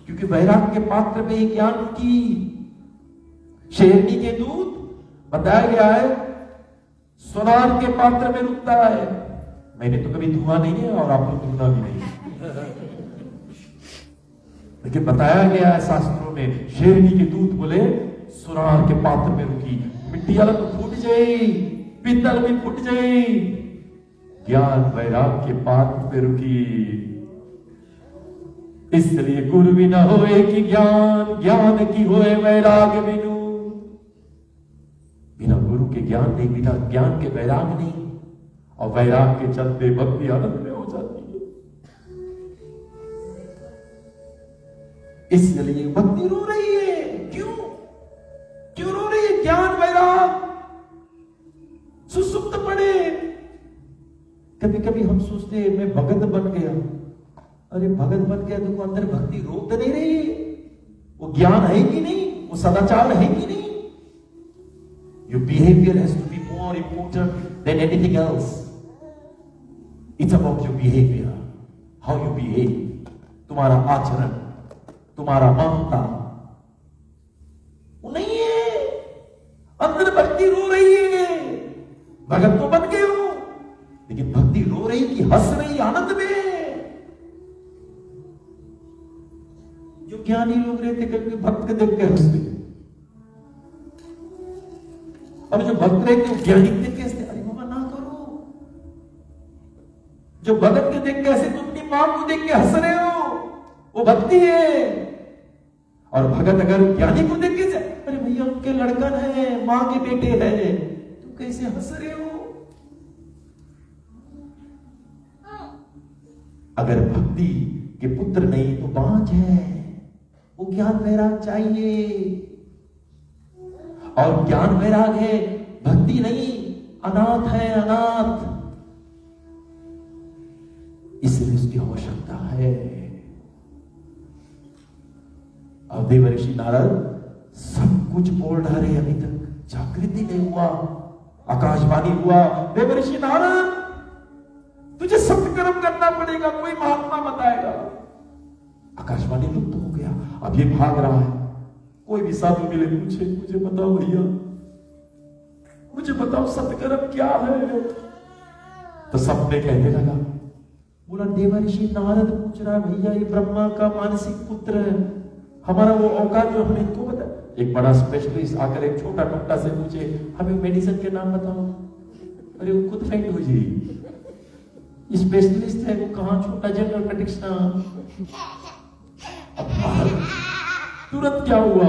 क्योंकि वैराग के पात्र में ही ज्ञान की शेरनी के दूध बताया गया है सोनार के पात्र में रुकता है। मैंने तो कभी धुआं नहीं है और आपने धुना भी नहीं, लेकिन बताया गया है शास्त्रों में शेरनी के दूध बोले सोनार के पात्र में रुकी। मिट्टी वाला तो फूट जाए, पीतल भी फूट जाए, ज्ञान वैराग के पात्र पे रुकी। इसलिए गुरु भी न होए कि ज्ञान, ज्ञान की होए वैराग बिनु। बिना गुरु के ज्ञान नहीं, बिना ज्ञान के वैराग नहीं, और वैराग के चलते भक्ति आनंद में हो जाती है। इसलिए भक्ति रो रही है। क्यों क्यों रो रही है? ज्ञान वैराग सुसुप्त पड़े। कभी कभी हम सोचते हैं मैं भगत बन गया। अरे भगत बन गया तो अंदर भक्ति रो तो नहीं रही है? वो ज्ञान है कि नहीं? वो सदाचार है कि नहीं? Your behavior has to be more important than anything else. It's about your behavior, how you behave. तुम्हारा आचरण, तुम्हारा ममता, वो नहीं है। अंदर भक्ति रो रही है। भगत तो बन गए हो, लेकिन भक्ति रो रही कि हंस रही आनंद में। जो ज्ञानी लोग रहते कभी भक्त को देख के हंसते, और जो भक्त रहते हैं ज्ञानी को देख के हंसते। अरे बाबा ना करो। जो भगत के देख के हंसे, तुम अपनी मां को देख के हंस रहे हो, वो भक्ति है। और भगत अगर ज्ञानी को देख के, अरे भैया उनके लड़कन है, मां के बेटे है, तुम कैसे हंस रहे हो? अगर भक्ति के पुत्र नहीं तो बांझ है। वो ज्ञान वैराग चाहिए, और ज्ञान वैराग है, भक्ति नहीं, अनाथ है, अनाथ। इसलिए उसकी आवश्यकता है। अब देवर्षि नारद सब कुछ बोल रहे, अभी तक जागृति नहीं हुआ, आकाशवाणी हुआ। देवर्षि नारद तुझे सत्कर्म करना पड़ेगा, कोई महात्मा बताएगा। आकाशवाणी लुप्त हो गया, अब ये भाग रहा है। कोई भी साधु मिले, पूछे मुझे बताओ भैया, मुझे बताओ सत्कर्म क्या है? तो सबने कहने लगा। बोला देवर्षि नारद पूछ रहा है भैया, ये ब्रह्मा का मानसिक पुत्र है, हमारा वो औकात जो हमें इनको बता। एक बड़ा स्पेशलिस्ट आकर एक छोटा टुकड़ा से पूछे हमें मेडिसिन के नाम बताओ। अरे वो खुद फेंट हो जाएगी। स्पेशलिस्ट है वो, कहां छोटा जनरल का डिक्शनरी। अब तुरंत क्या हुआ?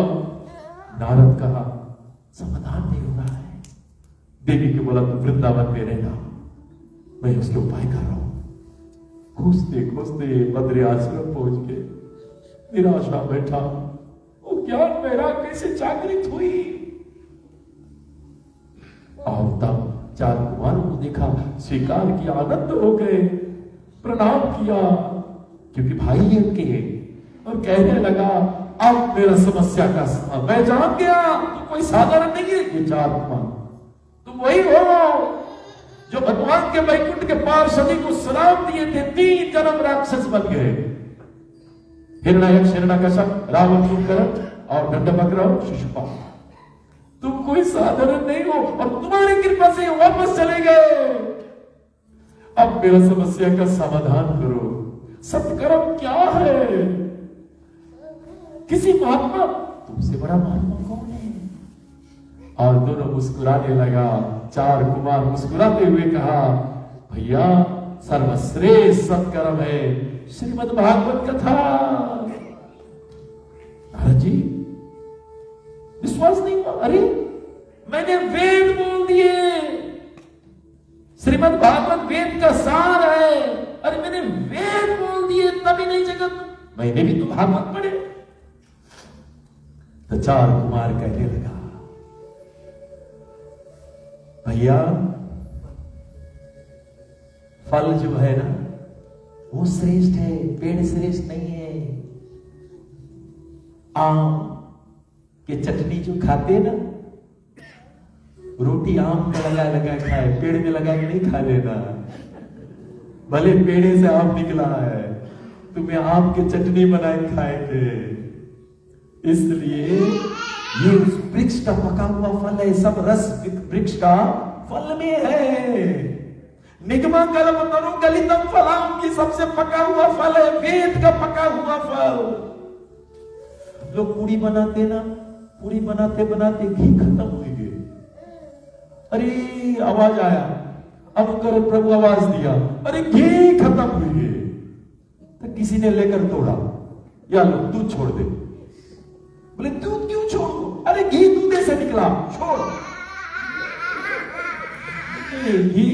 नारद कहा समाधान नहीं हो रहा है। देवी के बोला तू वृंदावन में रहना, मैं उसके उपाय कर रहा हूं। खोजते खोजते बद्री आश्रम पहुंच के निराशा बैठा। वो ज्ञान वैराग कैसे जागृत हुई? और तब चार कुमारों को देखा, स्वीकार किया, आनंद हो गए, प्रणाम किया, क्योंकि भाई है उनके। और कहने लगा अब मेरा समस्या का समाधान मैं जान गया, तू कोई साधारण नहीं है। ये चार कुमार तुम वही हो जो भगवान के वैकुंठ के पार्षदी को श्राप दिए थे, 3 जन्म राक्षस बन गए। हिरण्यक, हिरण्यकश्यप, रावण, कुंभकर्ण और दंडभद्र शिशुपाल। तुम कोई साधारण नहीं हो, और तुम्हारी कृपा से वापस चले गए। अब मेरा समस्या का समाधान करो। सत्कर्म क्या है? किसी महात्मा, तुमसे बड़ा महात्मा कौन है? और दोनों मुस्कुराने लगा। चार कुमार मुस्कुराते हुए कहा भैया सर्वश्रेष्ठ सत्कर्म है श्रीमद् भागवत कथा। नारद जी विश्वास नहीं हुआ। अरे मैंने वेद बोल दिए, श्रीमद् भागवत वेद का सार है। अरे मैंने वेद बोल दिए, तभी नहीं जगत, मैंने भी तो भागवत पढ़े। तो चार कुमार कहने लगा भैया फल जो है ना वो श्रेष्ठ है, पेड़ श्रेष्ठ नहीं है। आम के चटनी जो खाते ना, रोटी आम में लगा लगा खाए, पेड़ में लगा के नहीं खा लेना। भले पेड़े से आम निकला है, तुम्हें आम की चटनी बनाए खाएंगे। इसलिए ये उस वृक्ष का पका हुआ फल है, सब रस वृक्ष का फल में है। निगमा कलम तरु गलितम फलाम की सबसे पका हुआ फल है, वेद का पका हुआ फल। लोग पूरी बनाते ना, पूरी बनाते बनाते घी खत्म हो गए, अरे आवाज आया, अब कर प्रभु आवाज दिया, अरे घी खत्म हुई है। तो किसी ने लेकर तोड़ा, या लो दूध छोड़ दे। बोले दूध क्यों छोड़? अरे घी दूधे से निकला, छोड़। घी,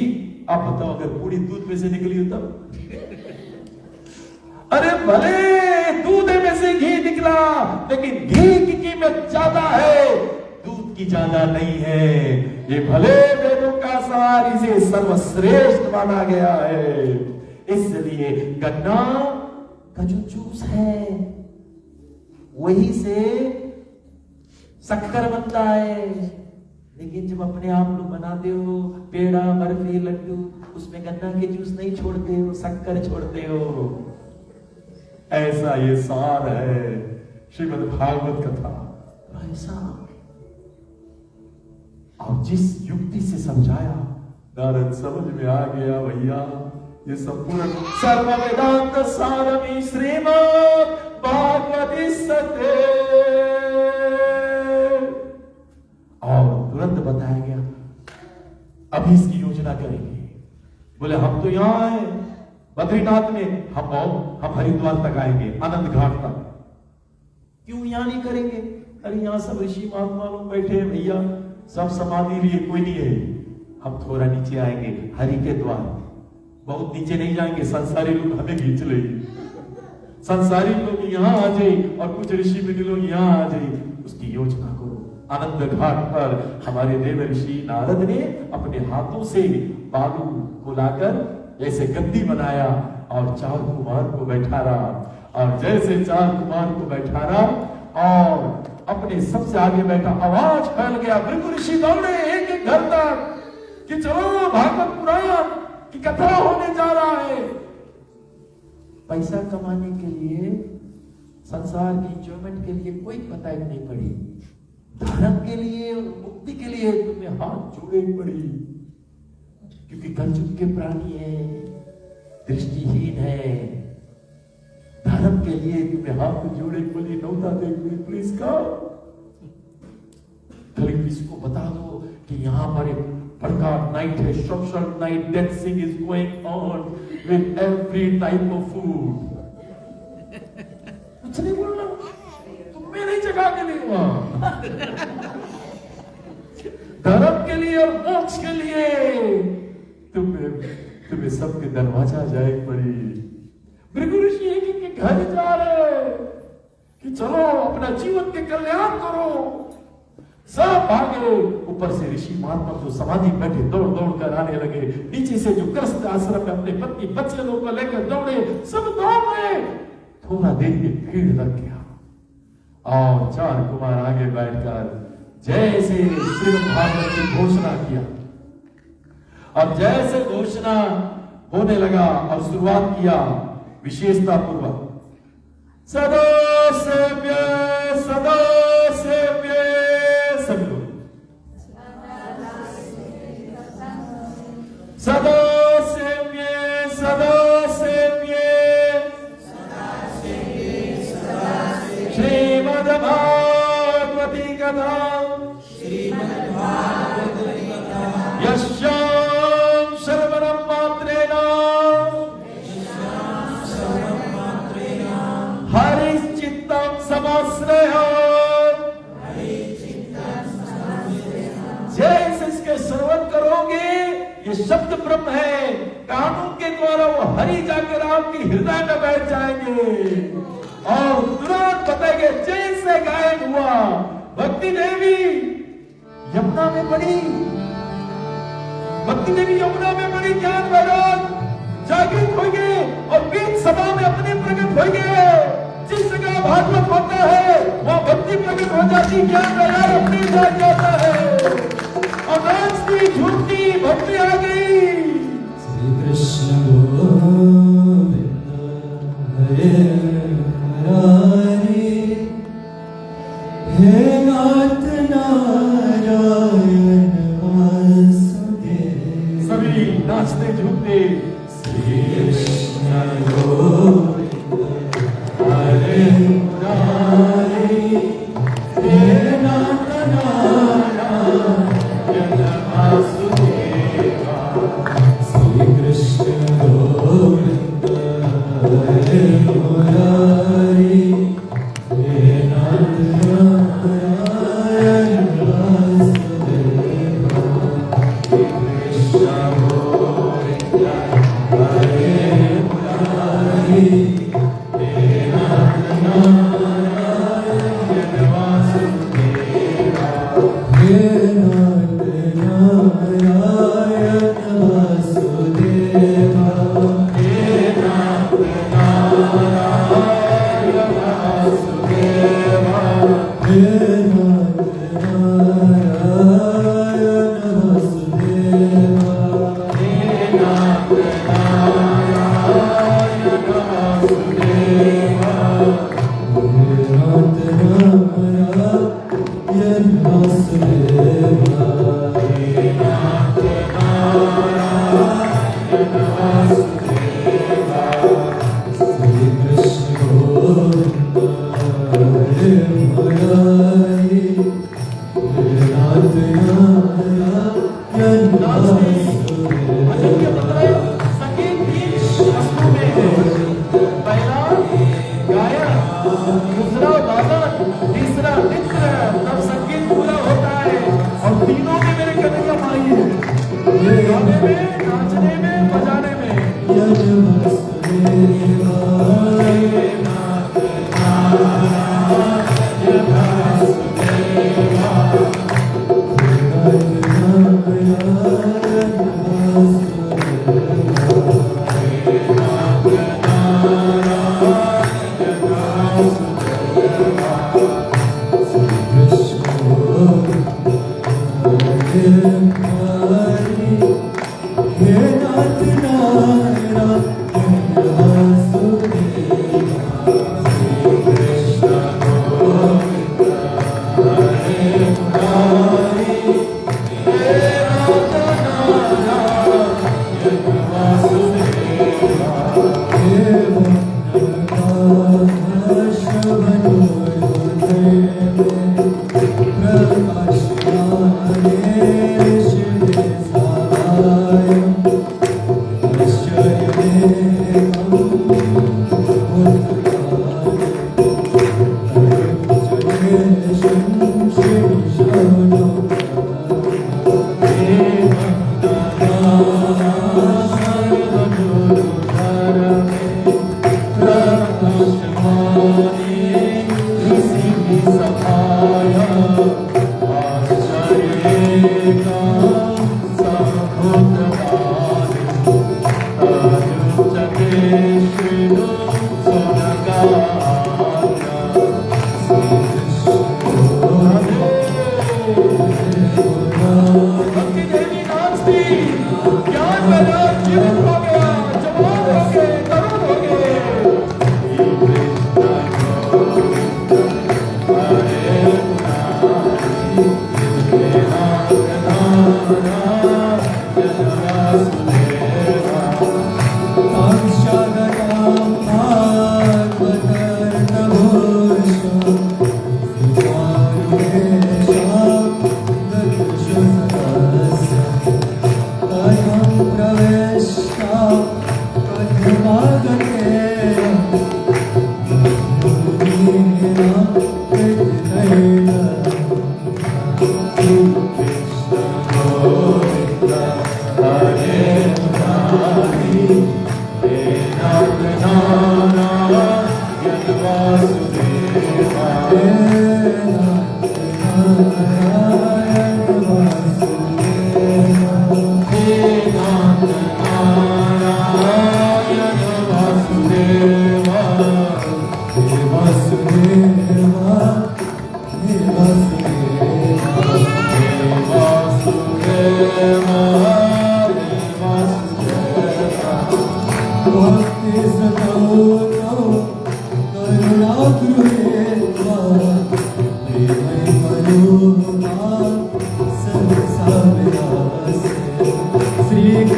आप बताओ अगर पूरी दूध में से निकली हो तब? अरे भले दूध में से घी निकला, लेकिन घी की कीमत ज्यादा है, दूध की ज्यादा नहीं है। ये भले वेदों का सार, इसे सर्वश्रेष्ठ माना गया है। इसलिए गन्ना का जो जूस है वही से शक्कर बनता है। लेकिन जब अपने आप लोग बनाते हो पेड़ा, बर्फी, लड्डू, उसमें गन्ना के जूस नहीं छोड़ते हो, शक्कर छोड़ते हो। ऐसा ये सार है श्रीमद् भागवत कथा। ऐसा और जिस युक्ति से समझाया, नारद समझ में आ गया, भैया ये संपूर्ण सर्व वेदांत सारमी श्रीमद् भागवती सते। और तुरंत बताया गया अभी इसकी योजना करेंगे। बोले हम तो यहां आए बद्रीनाथ में, हम हरिद्वार तक आएंगे, आनंद घाट तक, क्यों यहां नहीं करेंगे? अरे यहां सब ऋषि महात्मा लोग बैठे हैं भैया, सब समाधि लिए, कोई नहीं है। हम थोड़ा नीचे आएंगे, हरि के द्वार, बहुत नीचे नहीं जाएंगे, संसारी लोग हमें खींच लेंगे। संसारी लोग यहाँ आ जाए और कुछ ऋषि मुनि लोग यहाँ आ जाए, उसकी योजना करो। आनंद घाट पर हमारे देव ऋषि नारद ने अपने हाथों से बालू को लाकर ऐसे गद्दी बनाया और चार कुमार को बैठा रहा। और जैसे चार कुमार को बैठा रहा और अपने सबसे आगे बैठा, आवाज फैल गया, भृगु ऋषि दौड़े एक एक घर तक कि चलो भागवत पुराण की कथा होने जा रहा है। पैसा कमाने के लिए, संसार की एंजॉयमेंट के लिए कोई पता नहीं पड़ी, धर्म के लिए, मुक्ति के लिए तुम्हें हाथ जोड़े पड़ी, क्योंकि कलयुग के प्राणी है, दृष्टिहीन है। धर्म के लिए तुम्हें हाथ जोड़े पड़ी, नौता देखने प्लीज कहो। कल किसको बता दो कि यहाँ पर एक बड़का नाइट है, social night, dancing is going on with every type of food. कुछ नहीं बोलना, तुम मेरी जगह के लिए वहां धर्म के लिए और मोक्ष के लिए तुम्हें सबके दरवाजा जाए पड़ी। भृगु ऋषि एक एक घर जा रहे कि चलो अपना जीवन के कल्याण करो। सब भागे, ऊपर से ऋषि महात्मा तो समाधि बैठे दौड़ दौड़ कर आने लगे। नीचे से जो ग्रस्त आश्रम में अपने पत्नी बच्चे लोगों को लेकर दौड़े, सब दौड़ रहे। थोड़ा देर में भीड़ लग गया और चार कुमार आगे बैठकर जैसे श्रीमद् भागवत की घोषणा किया। अब जैसे घोषणा होने लगा और शुरुआत किया विशेषता पूर्वक, सदा सेव्य सदा सेव्य, सब लोग सदा सेव्य सदा सेव्य श्रीमद् भागवती कथा यस्यां श्रवणं मात्रेण हरिश्चित्तं समाश्रयः। जैसे इसके श्रवण करोगे, ये शब्द ब्रह्म है, कानों के द्वारा वो हरि जाकर आपके हृदय में बैठ जाएंगे और तुरंत बताएंगे जैसे गायब हुआ। भक्ति देवी यमुना में पड़ी, भक्ति देवी यमुना में पड़ी, ज्ञान वैराग जागृत हो गए और बीच सभा में अपने प्रकट हो गए। जिस जगह भागवत होता है वहां भक्ति प्रकट हो जाती, ज्ञान वैराग अपने जाग जाता है और नाचती झूमती भक्ति आ गई। श्री कृष्ण गोविंद हरे मुरारी, हे नाथ नारायण वासुदेव। सभी नाचते झूमते श्री कृष्ण गोविंद हरे मुरारी, हे नाथ नारायण वासुदेव। Hare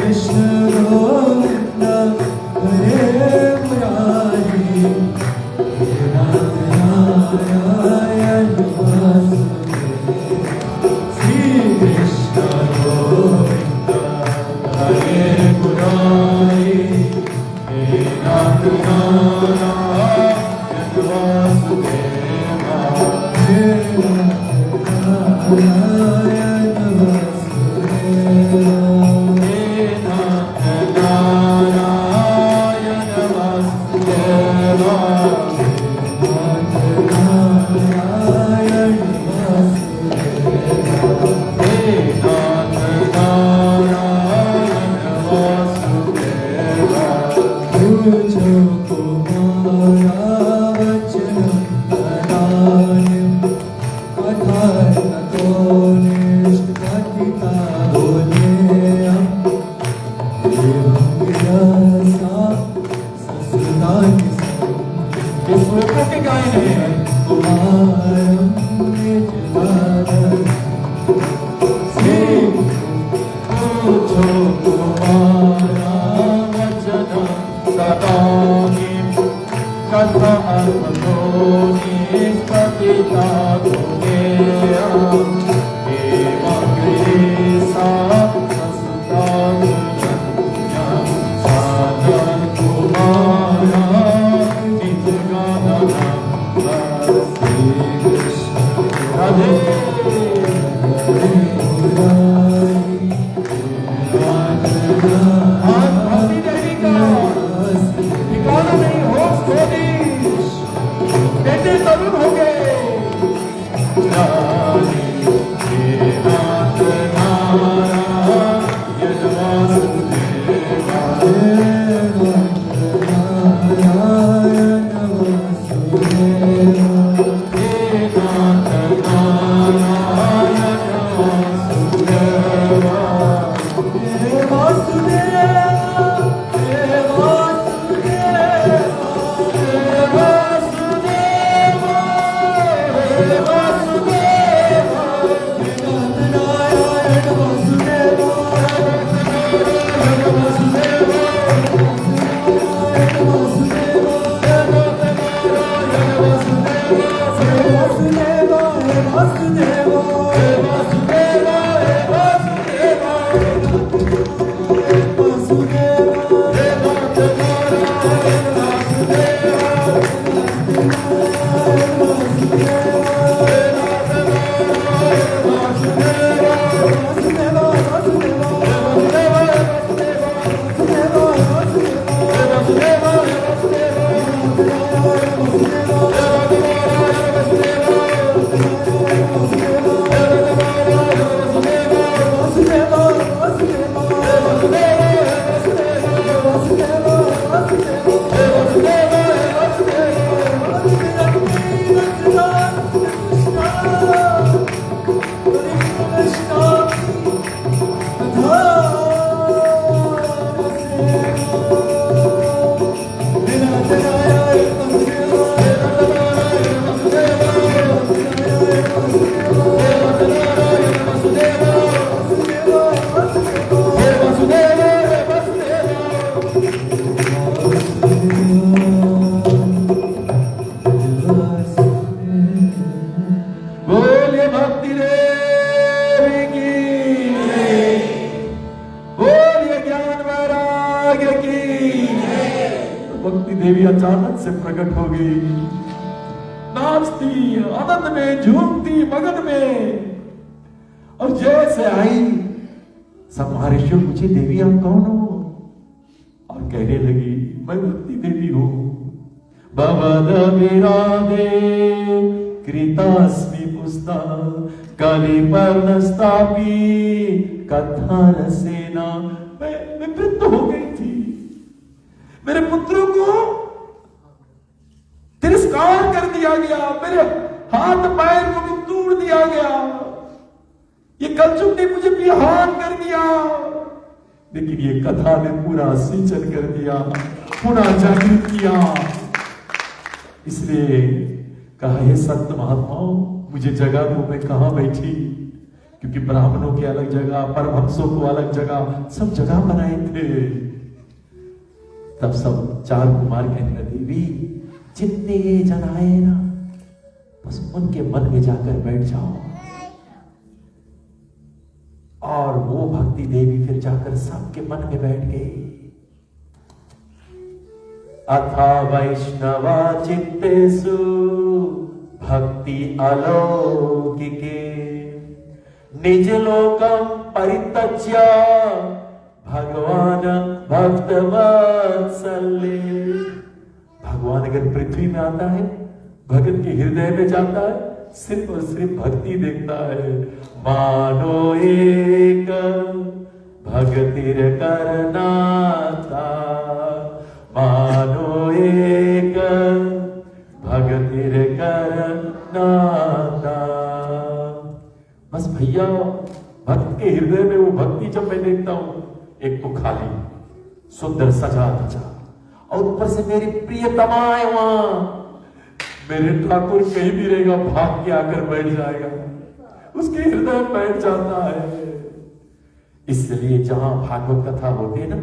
Krishna देवी अचानक से प्रकट हो गई, नाचती, आनंद में झूमती, मगन में। और जैसे आई, सब महर्षियों पूछे, देवी आप कौन हो? और कहने लगी, मैं भक्ति देवी हूं। भवद विरागे कृतास्मि पुस्ता काली पर्णस्तापी कथा रसेना। मैं वृद्ध हो गई थी, मेरे पुत्रों को तिरस्कार कर दिया गया, मेरे हाथ पैर को भी तोड़ दिया गया, ये कलयुग ने मुझे बिहार कर दिया। लेकिन ये कथा ने पूरा सिंचन कर दिया, पुनः जागृत किया। इसलिए कहा, हे संत महात्माओं, मुझे जगह दो, मैं कहां बैठी? क्योंकि ब्राह्मणों की अलग जगह, परमहंसों को अलग जगह, सब जगह बनाए थे। तब सब चार कुमार कहने लगे, देवी जितने जन आए ना, बस उनके मन में जाकर बैठ जाओ। और वो भक्ति देवी फिर जाकर सबके मन में बैठ गई। अथा वैष्णवा चित्तेषु भक्ति अलौकिके निज लोकम परित्यज्य भगवान भक्त वत्सले। भगवान अगर पृथ्वी में आता है, भगत के हृदय में जाता है, सिर्फ और सिर्फ भक्ति देखता है। मानो एक भगतिर करनाता, भैया भक्त के हृदय में वो भक्ति जब मैं देखता हूं, एक तो खाली सुंदर सजा धजा और ऊपर से मेरी प्रियतमा है वहां, मेरे ठाकुर कहीं भी रहेगा भाग के आकर बैठ जाएगा, उसके हृदय में बैठ जाता है। इसलिए जहां भागवत कथा होती है ना,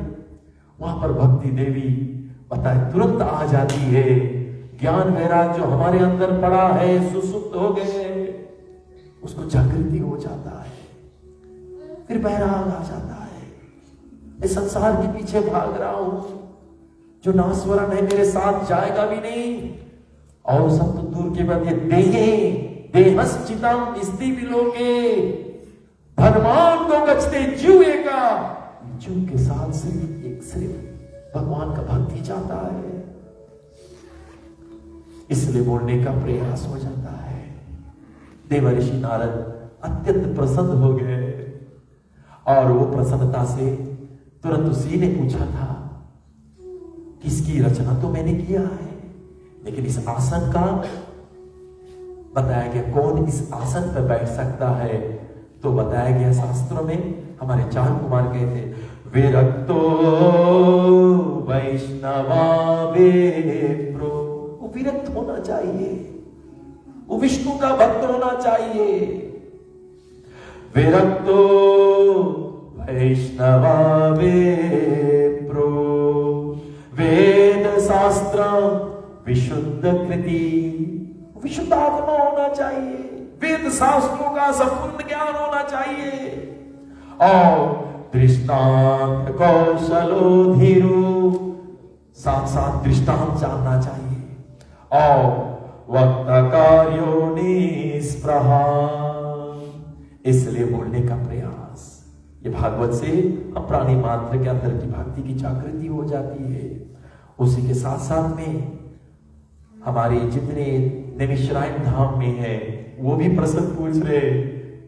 वहां पर भक्ति देवी पता है तुरंत आ जाती है। ज्ञान वैराग जो हमारे अंदर पड़ा है, सुसुप्त हो गए, उसको जागृति हो जाता है, फिर वैराग आ जाता है। इस संसार के पीछे भाग रहा हूं, जो नास्वरण है मेरे साथ जाएगा भी नहीं, और सब तो दूर के बाद ये देहश्चितम स्थिति विलोके भगवान को गचते जुए का, जू के साथ सिर्फ भगवान का भक्ति चाहता है, इसलिए बोलने का प्रयास हो जाता है। देवर्षि नारद अत्यंत प्रसन्न हो गए और वो प्रसन्नता से तुरंत उसी ने पूछा था, किसकी रचना तो मैंने किया है, लेकिन इस आसन का बताया गया कौन इस आसन पर बैठ सकता है, तो बताया गया शास्त्रों में, हमारे चार कुमार कहते विरक्तो वैष्णवा विप्रो, वो विरक्त होना चाहिए, वो विष्णु का भक्त होना चाहिए। विरक्तो वैष्णवा विप्रो वेद शास्त्र विशुद्ध कृति, विशुद्ध आत्मा होना चाहिए, वेद शास्त्रों का संपूर्ण ज्ञान होना चाहिए, और दृष्टांत कौशलो धीरो, साथ साथ दृष्टांत जानना चाहिए, और वक्ता कार्यो निस्पृहा, इसलिए बोलने का प्रयास। ये भागवत से हम प्राणी मात्र के अंदर की भक्ति की जागृति हो जाती है। उसी के साथ साथ में हमारे जितने नैमिषारण्य धाम में है, वो भी प्रश्न पूछ रहे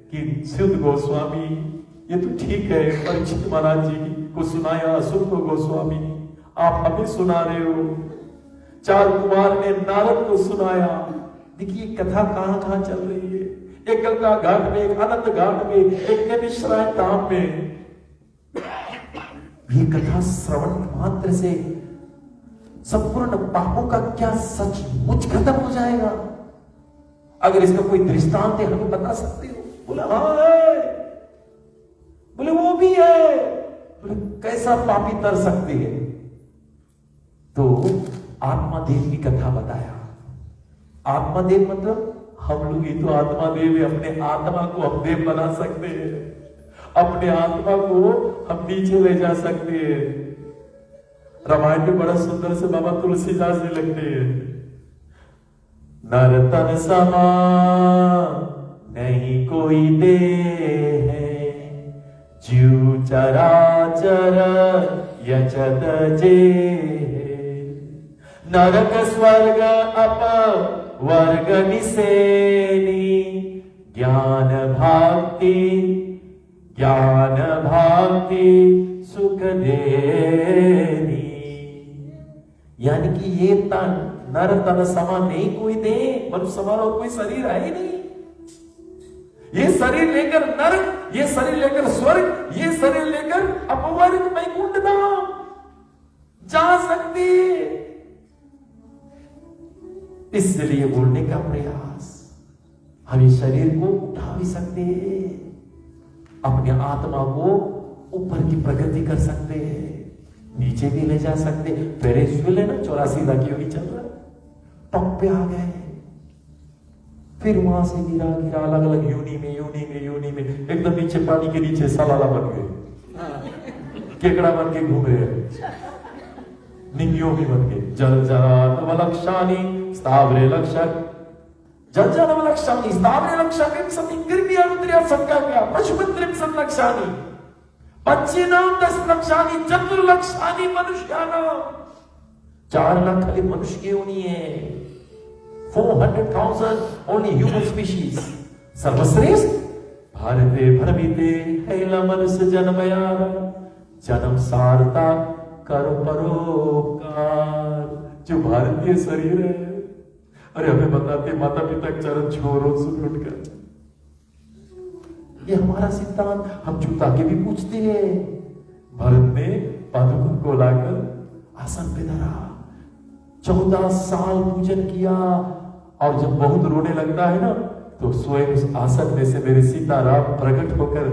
कि सुध गोस्वामी ये तो ठीक है, परीक्षित महाराज जी को सुनाया सुध गोस्वामी, आप हमें सुना रहे हो, चार कुमार ने नारद को सुनाया, देखिए कथा कहां कहां चल रही है, एक गंगा घाट में, एक अनंत घाट में, एक नैमिषारण्य धाम में। ये कथा श्रवण मात्र से संपूर्ण पापों का क्या सचमुच खत्म हो जाएगा? अगर इसका कोई दृष्टांत है हमें बता सकते हो? बोला हाँ है, बोले वो भी है, बोले कैसा पापी तर सकती है? तो आत्मादेव की कथा बताया। आत्मादेव मतलब हम लोग ही तो आत्मादेव है, अपने आत्मा को हम देव बना सकते हैं, अपने आत्मा को हम नीचे ले जा सकते हैं। रामायण में बड़ा सुंदर से बाबा तुलसीदास जी लिखते हैं, नर तन समा नहीं कोई दे है, जीव चराचर यचत जे, नरक स्वर्ग अप वर्ग निसेनी, ज्ञान भक्ति सुख देनी। यानी कि ये तन नर तन समा नहीं कोई दे, मनुष्य समान और कोई शरीर है ही नहीं। ये शरीर लेकर नरक, ये शरीर लेकर स्वर्ग, ये शरीर लेकर अपवर्ग वैकुंठ धाम जा सकती है। इसलिए बोलने का प्रयास, हम इस शरीर को उठा भी सकते हैं, अपने आत्मा को ऊपर की प्रगति कर सकते हैं, नीचे भी ले जा सकते हैं। पेरेंसुअल है ना, 84 लाख योगी चल रहा है, टॉप पे आ गए, फिर वहां से गिरा गिरा अलग अलग योनि में एकदम नीचे पानी के नीचे सलाला बन गए, केकड़ा बन के घूम रहे हैं, निंगियों भी बन गए। जल जलानवलक्षानि स्थावरे लक्षक, जल जलानवलक्षानि स्थावरे लक्षक सतिंगिर्मिया रुद्रिया संज्ञा पशुपत्रिम संलक्षानि पच्चीनाम 10 लक्षानि चतुर्लक्षानि मनुष्यानाम। 4 लाख खाली मनुष्य की होनी है, 400,000 only human species। सर्वश्रेष्ठ भारते भरमीते हैला मनुष्य जन्मयार, जन्म सारता कर परोपकार। जो भारतीय शरीर है, अरे हमें बताते माता पिता के चरण छुओ रोज सुबह उठकर, ये हमारा सिद्धांत, हम जूता के भी पूछते हैं। भरत ने पादुका को लाकर आसन पे धरा, 14 साल पूजन किया, और जब बहुत रोने लगता है ना तो स्वयं उस आसन में से मेरे सीताराम प्रकट होकर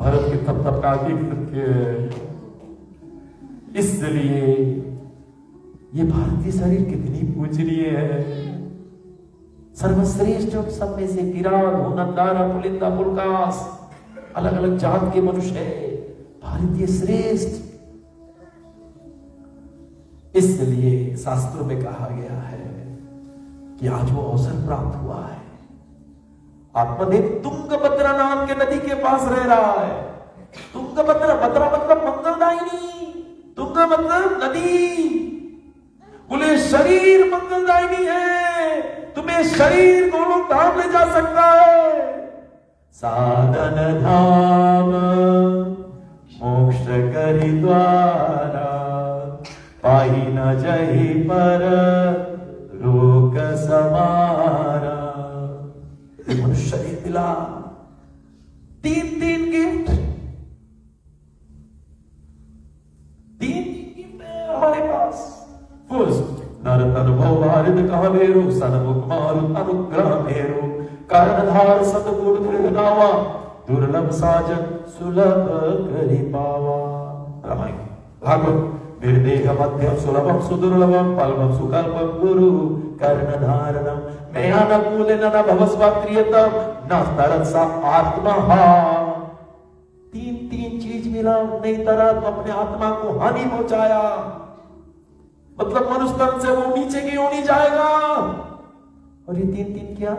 भरत के थपथपा के। इसलिए ये भारतीय शरीर कितनी पूजनीय है। सर्वश्रेष्ठ उन सब में से किरात, होनंदारा, पुलिंदा, पुलकास, अलग अलग जात के मनुष्य है, भारतीय श्रेष्ठ। इसलिए शास्त्रों में कहा गया है कि आज वो अवसर प्राप्त हुआ है। आत्मदेव तुंगभद्रा नाम के नदी के पास रह रहा है। तुंगभद्रा, भद्रा मतलब मंगलदायिनी, तुंग मतलब नदी। बोले शरीर मंगलदायिनी है, तुम्हें शरीर गोलोक धाम ले जा सकता है। साधन धाम मोक्ष करि द्वारा, पाही न जहि पर लोक समारा। मनुष्य शरीर मिला, 3 गिफ्ट, 3 गिफ्ट है हमारे पास। फर्स्ट, नरत अनुभव भारित कहा मेरो, सनमुख मारु अनुग्रह मेरो, कर्णधार सतगुण मृगनावा, दुर्लभ साजन सुलभ करि पावा। रामायण भागवत। निर्देह मध्यम सुलभम सुदुर्लभम, पल्लवम सुकल्पम गुरु कर्णधारणम, मैं अनुकूल न भवस्वात्रियतम, न तरसा आत्मा। 3 चीज मिला, नहीं तरा तो अपने आत्मा को हानि पहुंचाया, मतलब मनुष्य तन से वो नीचे की ओर नहीं जाएगा। और ये 3 क्या?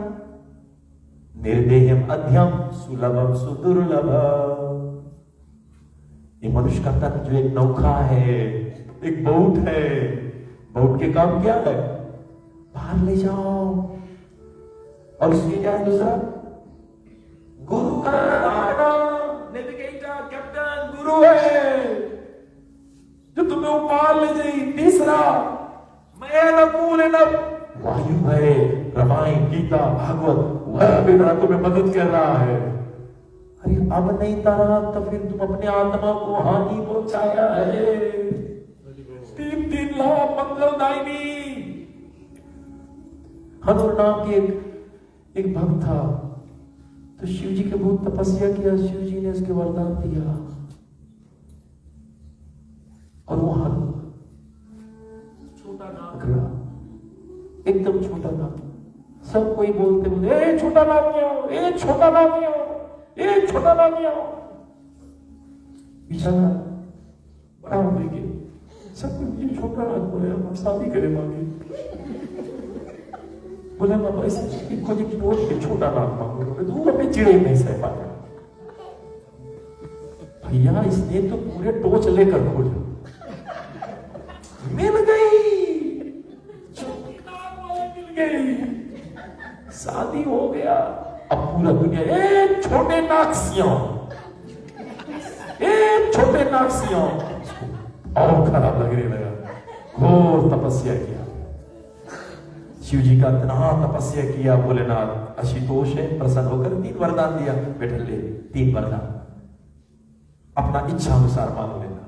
निर्देहम अध्यम सुलभम सुदुर्लभम। ये मनुष्य का तन जो एक नौका है, एक बोट है, बोट के काम क्या है? बाहर ले जाओ। और उसके क्या है दूसरा? गुरु का नेविगेटर, कैप्टन, गुरु है जो तुम्हें ऊपर ले जाए। तीसरा, मैं अनुकूल न वायु है, रामायण, गीता, भागवत, वह भी तुम्हें मदद कर रहा है। अरे अब नहीं तारा तो फिर तुम अपने आत्मा को हानि पहुंचाया है। 3 लाभ मंगलदायिनी। हनुर नाम के एक भक्त था, तो शिव जी के बहुत तपस्या किया, शिव जी ने उसके वरदान दिया, और वो हनुर छोटा नाग रहा, एकदम छोटा नाग। सब कोई बोलते बोलते, ए छोटा नाग नहीं आओ, ए छोटा नाग नहीं आओ, एक छोटा नाग नहीं आओ। बेचारा बड़ा हो गया, सब कुछ ये छोटा नाग बोले, हम शादी करें मांगे। बोले बाबा इसे खोज के छोटा नाग मांगो, दूर अपने चिड़े नहीं सह पाया। भैया इसने तो पूरे टोच लेकर खोजा, मिल गई, छोटी नाग वाले मिल गई, शादी हो गया। अब पूरा दुनिया एक छोटे नाक्सियों, एक छोटे नाक्सियों, और खराब लगने लगा। घोर तपस्या किया, शिव जी का इतना तपस्या किया। भोलेनाथ आशुतोष है, प्रसन्न होकर 3 वरदान दिया। बेटा ले 3 वरदान, अपना इच्छा अनुसार मांग लेना।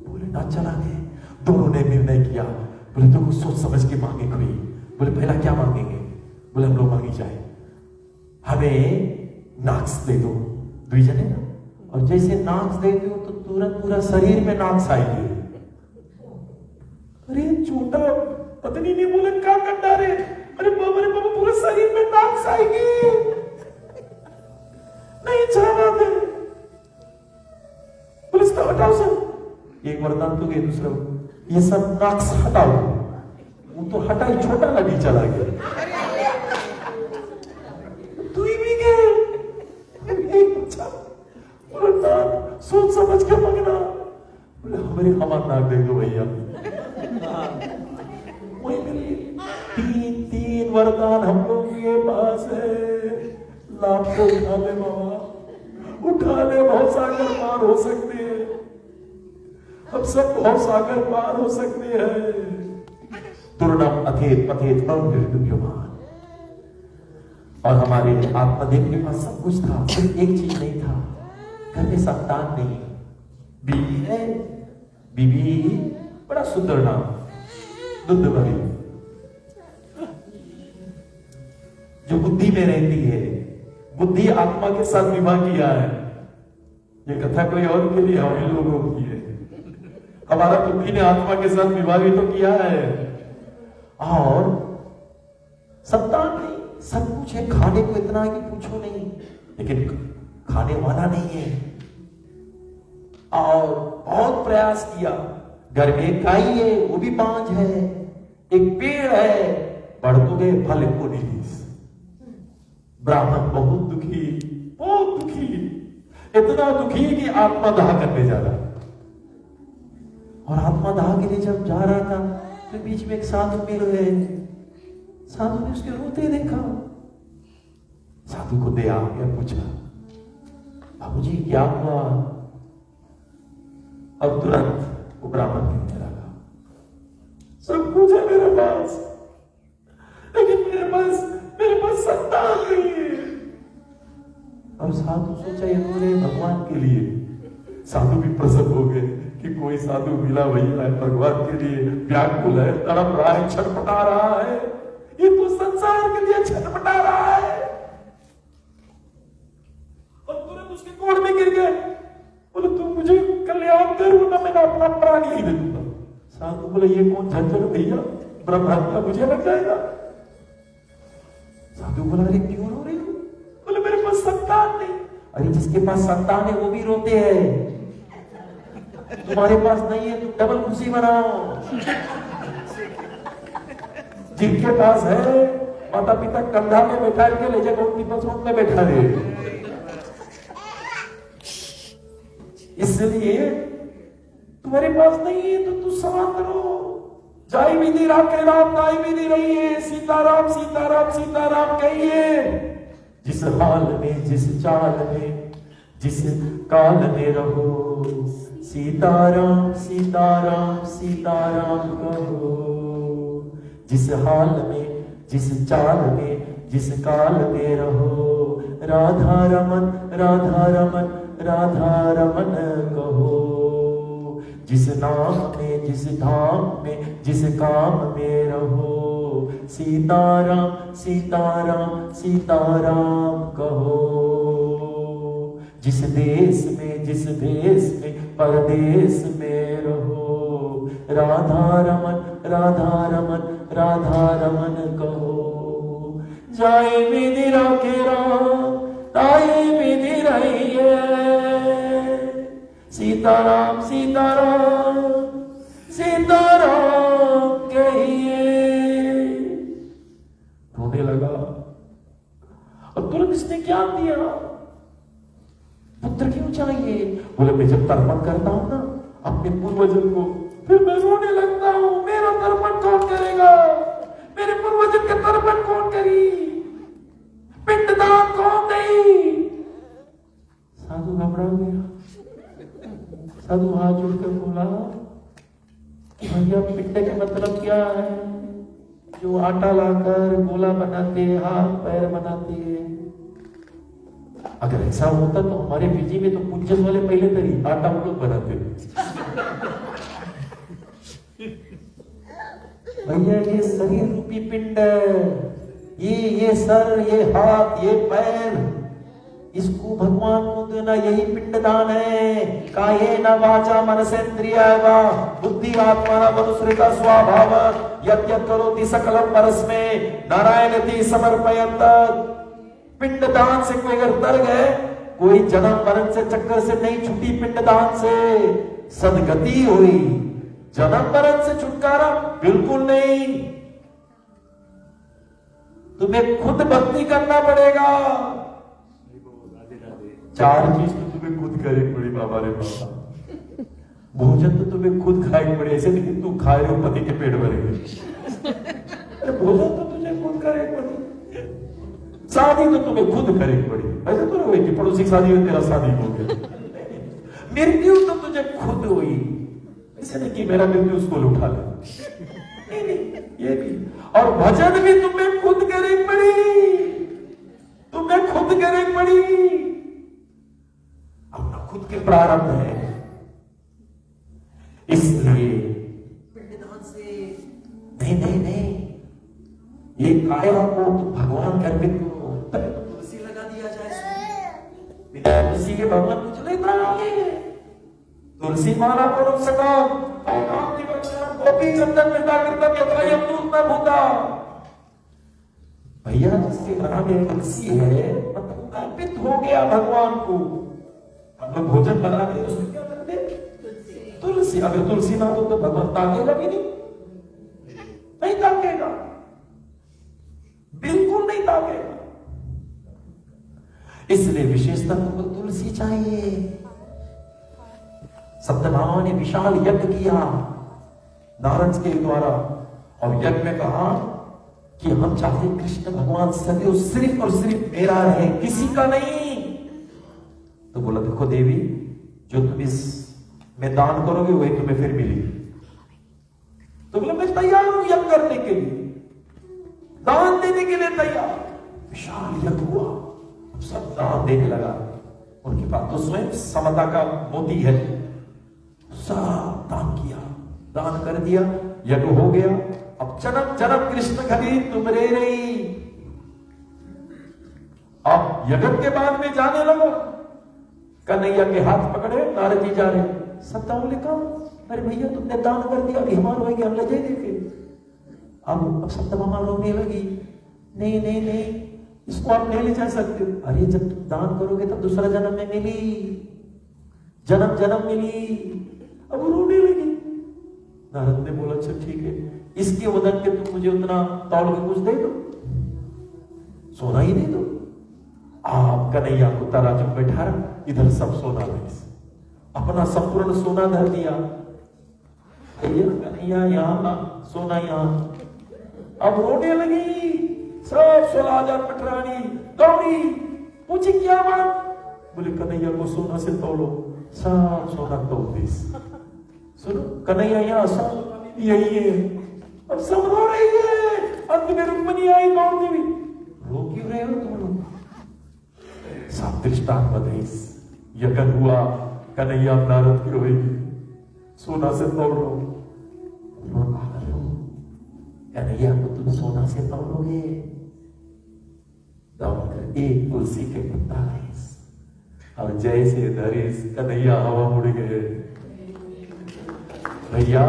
भोलेनाथ चला गए। दोनों ने निर्णय किया, बोले तो कुछ सोच समझ के मांगे कोई। बोले पहला क्या मांगेंगे? बोले हम लोग मांगी जाए, हमें नाक्स दे दो, 2 जने ना, और जैसे नाक्स दे दो तो तुरंत पूरा शरीर में नाक्स आएगी। अरे छोटा पत्नी ने बोले क्या करना रे? अरे बाबा पूरे शरीर में नाक्स आएगी, नहीं जाना दे। पुलिस को हटाओ सर। एक वरदान तो गए, दूसरा ये सब नाक्स हटाओ। वो तो हटा ही, छोटा नदी चला गया। तू ही भी गए, सोच समझ के मांगना। बोले हमारे हमारा नाक दे दो भैया। वही मिली 3 वरदान हम लोग के पास है। लाभ को उठा ले बाबा, उठा ले, बहुत सागर पार हो सकते हैं, हम सब बहुत सागर पार हो सकते हैं। दुर्लभ अथेत पथेत अव्यमान। और हमारे आत्मदेव के पास सब कुछ था, सिर्फ एक चीज नहीं था, घर में संतान नहीं। बीवी है, बीवी बड़ा सुंदर नाम, दुध भरी, जो बुद्धि में रहती है। बुद्धि आत्मा के साथ विवाह किया है। ये कथा कोई और के लिए, हम लोगों की है। हमारा बुद्धि ने आत्मा के साथ विवाह भी तो किया है। और संतान नहीं, सब कुछ है, खाने को इतना है कि पूछो नहीं, लेकिन खाने वाला नहीं है। और बहुत प्रयास किया, घर में गाय है, वो भी बांझ है, एक पेड़ है, बढ़ तो गए, फल को नहीं दी। ब्राह्मण बहुत दुखी, बहुत दुखी, इतना दुखी कि आत्मा दाह करने जा रहा। और आत्मा दाह के लिए जब जा रहा था तो बीच में एक साधु मिल गए। साधु ने उसके रोते देखा, साधु को दया आ गया, पूछा बाबूजी क्या हुआ? अब तुरंत वो ब्राह्मण कहने लगा, सब कुछ है मेरे पास, लेकिन मेरे पास संतान नहीं है। अब साधु सोचा ये बोले भगवान के लिए। साधु भी प्रसन्न हो गए कि कोई साधु मिला भैया है, भगवान के लिए व्याकुल है, तड़प रहा है, छटपटा रहा है, ये तो संसार के लिए छटपटा रहा है। और तुरंत उसके गोड़ में गिर गए, बोले तुम मुझे कल्याण करो ना, मैं अपना प्राण ही दे दूंगा। साधु बोले ये कौन झंझट भैया, ब्रह्महत्या मुझे लग जाएगा। साधु बोला अरे क्यों रो रही हो? बोले मेरे पास संतान नहीं। अरे जिसके पास संतान है वो भी रोते हैं, तुम्हारे पास नहीं है, तुम डबल खुशी मनाओ। जिनके पास है माता पिता कंधा में बैठा के ले जाकर उनकी पसंद में बैठा दे। इसलिए तुम्हारे पास नहीं है तो तू शांत रहो। जय विधि राम के राम, गाय विधि रही है, सीताराम सीताराम सीताराम कहिए। जिस हाल में, जिस चाल में, जिस काल में रहो, सीताराम सीताराम सीताराम कहो। जिस हाल में, जिस चाल में, जिस काल में रहो, राधा रमन राधा रमन राधा रमन कहो। जिस नाम में, जिस धाम में, जिस काम में रहो, सीताराम सीताराम सीताराम कहो। जिस देश में, जिस भेष में, परदेश में रहो, राधा रमन राधा रमन राधा रमन कहो। जाए विधि राखे राम, ताए विधि रहिए, सीताराम सीताराम सीताराम कहिए। रोने लगा और तुरंत इसने ज्ञान दिया, पुत्र क्यों चाहिए? बोले मैं जब तर्पण करता हूं ना अपने पूर्वजन को, फिर मैं रोने लगता हूं, मेरा तर्पण कौन करेगा? मेरे पूर्वजन का तर्पण कौन करी? पिंडदान कौन नहीं? साधु घबरा गया। साधु हाथ जोड़कर बोला भैया पिंड के मतलब क्या है? जो आटा लाकर गोला बनाते, हाथ पैर बनाते हैं। अगर ऐसा होता तो हमारे पीजी में तो पूज्य वाले पहले तरी आटा हम लोग बनाते। भैया ये शरीर रूपी पिंड है, ये सर, ये हाथ, ये पैर, इसको भगवान को देना, यही पिंडदान है। कायेन वाचा मनसेन्द्रिय वा बुद्धि आत्मना मनुसृता स्वभाव यद्यत् करोति सकलम परस्मै नारायणति समर्पयत। पिंडदान से कोई अगर तर गए, कोई जन्म मरण से चक्कर से नहीं छूटी, पिंडदान से सदगति हुई। जन्म मरण से छुटकारा बिल्कुल नहीं, तुम्हें खुद भक्ति करना पड़ेगा। चार चीज तो तुम्हें खुद करनी पड़ी बाबा रे बाबा। भोजन तो तुम्हें खुद खाए पड़े, ऐसे नहीं कि तू खा रहे हो पति के पेट भरेंगे। अरे भोजन तो तुझे खुद करे पड़ी, शादी तो तुम्हें खुद करे पड़ी। ऐसे तो नहीं कि पड़ोसी शादी हुई तेरा शादी हो गया। मृत्यु तो तुझे खुद हुई, ऐसे नहीं कि मेरा मृत्यु उसको उठा ले। नहीं, ये भी। और भजन भी तुम्हें खुद करे पड़ी। तुमने खुद गिरे पड़ी। अपना खुद के प्रारंभ है, इसलिए पिंडदान से नहीं नहीं नहीं, ये काया को तो भगवान कर भी तुलसी लगा दिया जाए, बिना तुलसी के भगवान कुछ नहीं बनाएंगे। तुलसी माला करो सका गोपी चंदन मिलता करता में भूता भैया, जिसके घर में तुलसी है मतलब अर्पित हो गया भगवान को। हम लोग भोजन बना रहे उसमें क्या करते, तुलसी। अगर तुलसी ना हो तो भगवान ताकेगा भी नहीं ताकेगा, बिल्कुल नहीं ताकेगा। इसलिए विशेषता तुमको तुलसी चाहिए। सत्यभामा ने विशाल यज्ञ किया नारद के द्वारा, और यज्ञ में कहा कि हम चाहते कृष्ण भगवान सदैव सिर्फ और सिर्फ मेरा रहे, किसी का नहीं। तो बोला देखो देवी, जो तुम इस में दान करोगे वही तुम्हें फिर मिलेगी। तो बोला मैं तैयार हूं यज्ञ करने के लिए, दान देने के लिए तैयार। विशाल यज्ञ हुआ, सब दान देने लगा। उनके पास तो स्वयं समता का मोती है, सब दान किया, दान कर दिया, यज्ञ हो गया। अब जन्म जन्म कृष्ण खरी तुम रे रही। अब यज्ञ के बाद में जाने लगा, कन्हैया के हाथ पकड़े नारद जी जा रहे। सत्ता बोले कहा, अरे भैया तुमने दान कर दिया, अभी हमारा होगी, हम ले जाए देखे। अब सत्यभामा रोने लगी, नहीं नहीं नहीं, इसको आप नहीं ले जा सकते। अरे जब तुम दान करोगे तब दूसरा जन्म में मिली, जन्म जन्म मिली। अब वो रोने लगी। नारद ने बोला अच्छा ठीक है, इसके वजन पे तुम मुझे उतना तौल के कुछ दे दो, सोना ही दे दो। आप कन्हैया को तराजू में बैठा, इधर सब सोना दे, अपना संपूर्ण सोना धर दिया। भैया कन्हैया यहाँ, सोना यहाँ। अब रोने लगी, सब 16,000 पटरानी दौड़ी, पूछी क्या बात। बोले कन्हैया को सोना से तोलो, सब सोना तोल दे। सुनो कन्हैया यहाँ, सब यही है। अब सब रो रही है, अंत में रुक्मिणी आई दौड़ती हुई। रो क्यों रहे हो तुम लोग? सब दृष्टांत बताइए। यज्ञ हुआ, कन्हैया नारद की रोई, सोना से तोल लो। कन्हैया को तुम सोना से तोलोगे, दौड़कर एक तुलसी के पत्ता लेस, और जैसे धरिस कन्हैया हवा मुड़ गए। भैया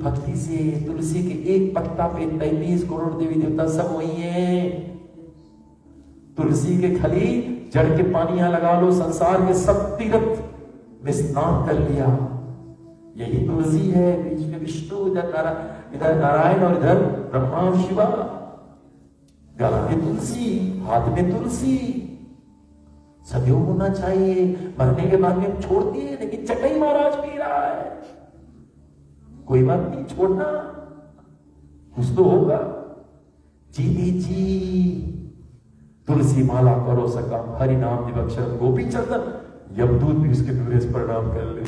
भक्ति से तुलसी के एक पत्ता पे 33 करोड़ देवी देवता सब वही है। तुलसी के खली जड़ के पानी यहां लगा लो, संसार के सब तीर्थ में स्नान कर लिया। यही तुलसी है, बीच में विष्णु, इधर नारायण और इधर ब्रह्मा और शिवा। गला में तुलसी, हाथ में तुलसी, सदैव होना चाहिए। मरने के बाद में छोड़ दिए, लेकिन चटई महाराज पी रहा है, कोई बात नहीं, छोड़ना कुछ तो होगा। जी जी तुलसी माला करो सका, हरि नाम दिवक्षर गोपी चंदन, यमदूत भी उसके दूर प्रणाम कर ले।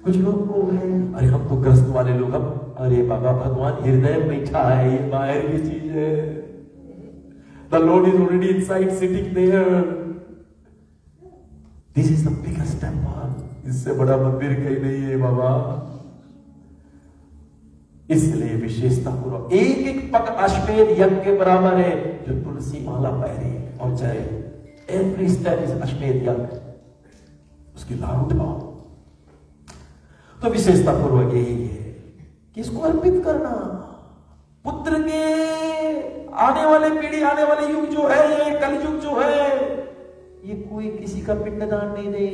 कुछ लोग को है, अरे हम तो ग्रस्त वाले लोग, हम अरे बाबा भगवान हृदय में बैठा है, ये बाहर की चीज है। The Lord is already inside, sitting there. This is the biggest temple. इससे बड़ा मंदिर कहीं नहीं है बाबा। इसलिए विशेषता पूर्वक एक एक पग अश्वमेध यज्ञ के बराबर है, जो तुलसी माला पहने और जाए। एवरी स्टेप इज अश्वमेध यज्ञ, उसकी लाभ उठाओ। तो विशेषता पूर्वक यही है कि इसको अर्पित करना। पुत्र के आने वाले पीढ़ी, आने वाले युग जो है, ये कलयुग जो है, ये कोई किसी का पिंडदान नहीं दे,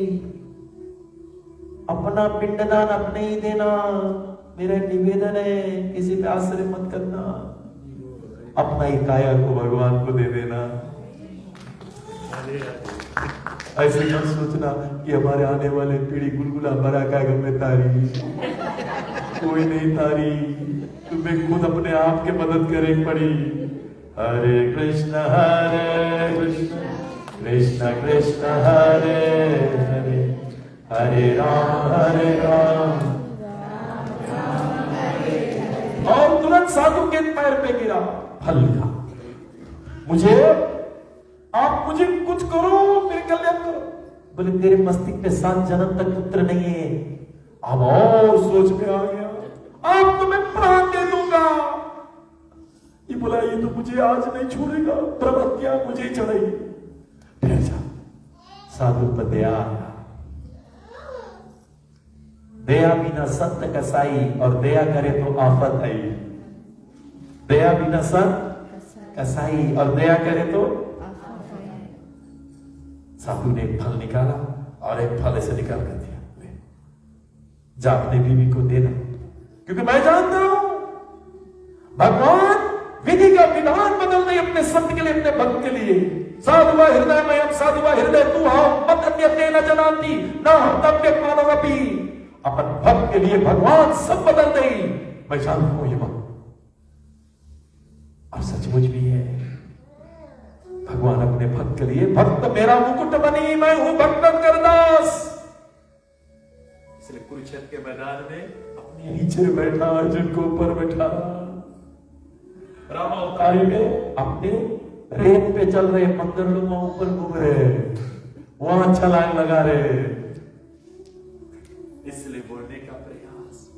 अपना पिंडदान अपने ही देना। मेरा निवेदन है, किसी पे आश्रय मत करना, अपना ही काया को भगवान को दे देना। ऐसे मत सोचना कि हमारे आने वाले पीढ़ी गुलगुला भरा का गमे तारी, कोई नहीं तारी, तुम्हें खुद अपने आप के मदद करे पड़ी। हरे कृष्ण कृष्ण कृष्ण हरे हरे, हरे राम और तुरंत साधु के पैर पे गिरा, फल लिया। मुझे, आप मुझे कुछ करो, मेरे कल्याण करो। बोले तेरे मस्तिष्क में 7 जन्म तक पुत्र नहीं है। अब और सोच में आ गया, आपको मैं प्राण दे दूंगा। ये बोला ये तो मुझे आज नहीं छोड़ेगा, प्रवृत्तियां मुझे चढ़ेगी। ठहर जा, साधु पर दया आया। दया बिना संत कसाई, और दया करे तो आफत आई। दया बिना संत कसाई, और दया करे तो साधु ने एक फल निकाला और एक फल ऐसे निकाल कर दिया, ले जा अपने बीवी को देना, क्योंकि मैं जानता हूं भगवान विधि का विधान बदल नहीं अपने संत के लिए, अपने भक्त के लिए। साधुवा हृदय में साधुवा हृदय तू हम मत अन्य न जनाती न हम तब्य मानवपी। अपन भक्त के लिए भगवान सब बदल दे। मैं जानता हूं ये बात, और सचमुच भी है। भगवान अपने भक्त के लिए, भक्त मेरा मुकुट बनी, मैं हूं भक्त करदास। इसलिए कुरुक्षेत्र के मैदान में अपने नीचे बैठा, जिनको ऊपर बैठा। रामावतारी में अपने रेत पे चल रहे, मंगलुमा ऊपर घूम रहे, वहां छलांग लगा रहे। इसलिए बोलने का प्रयास,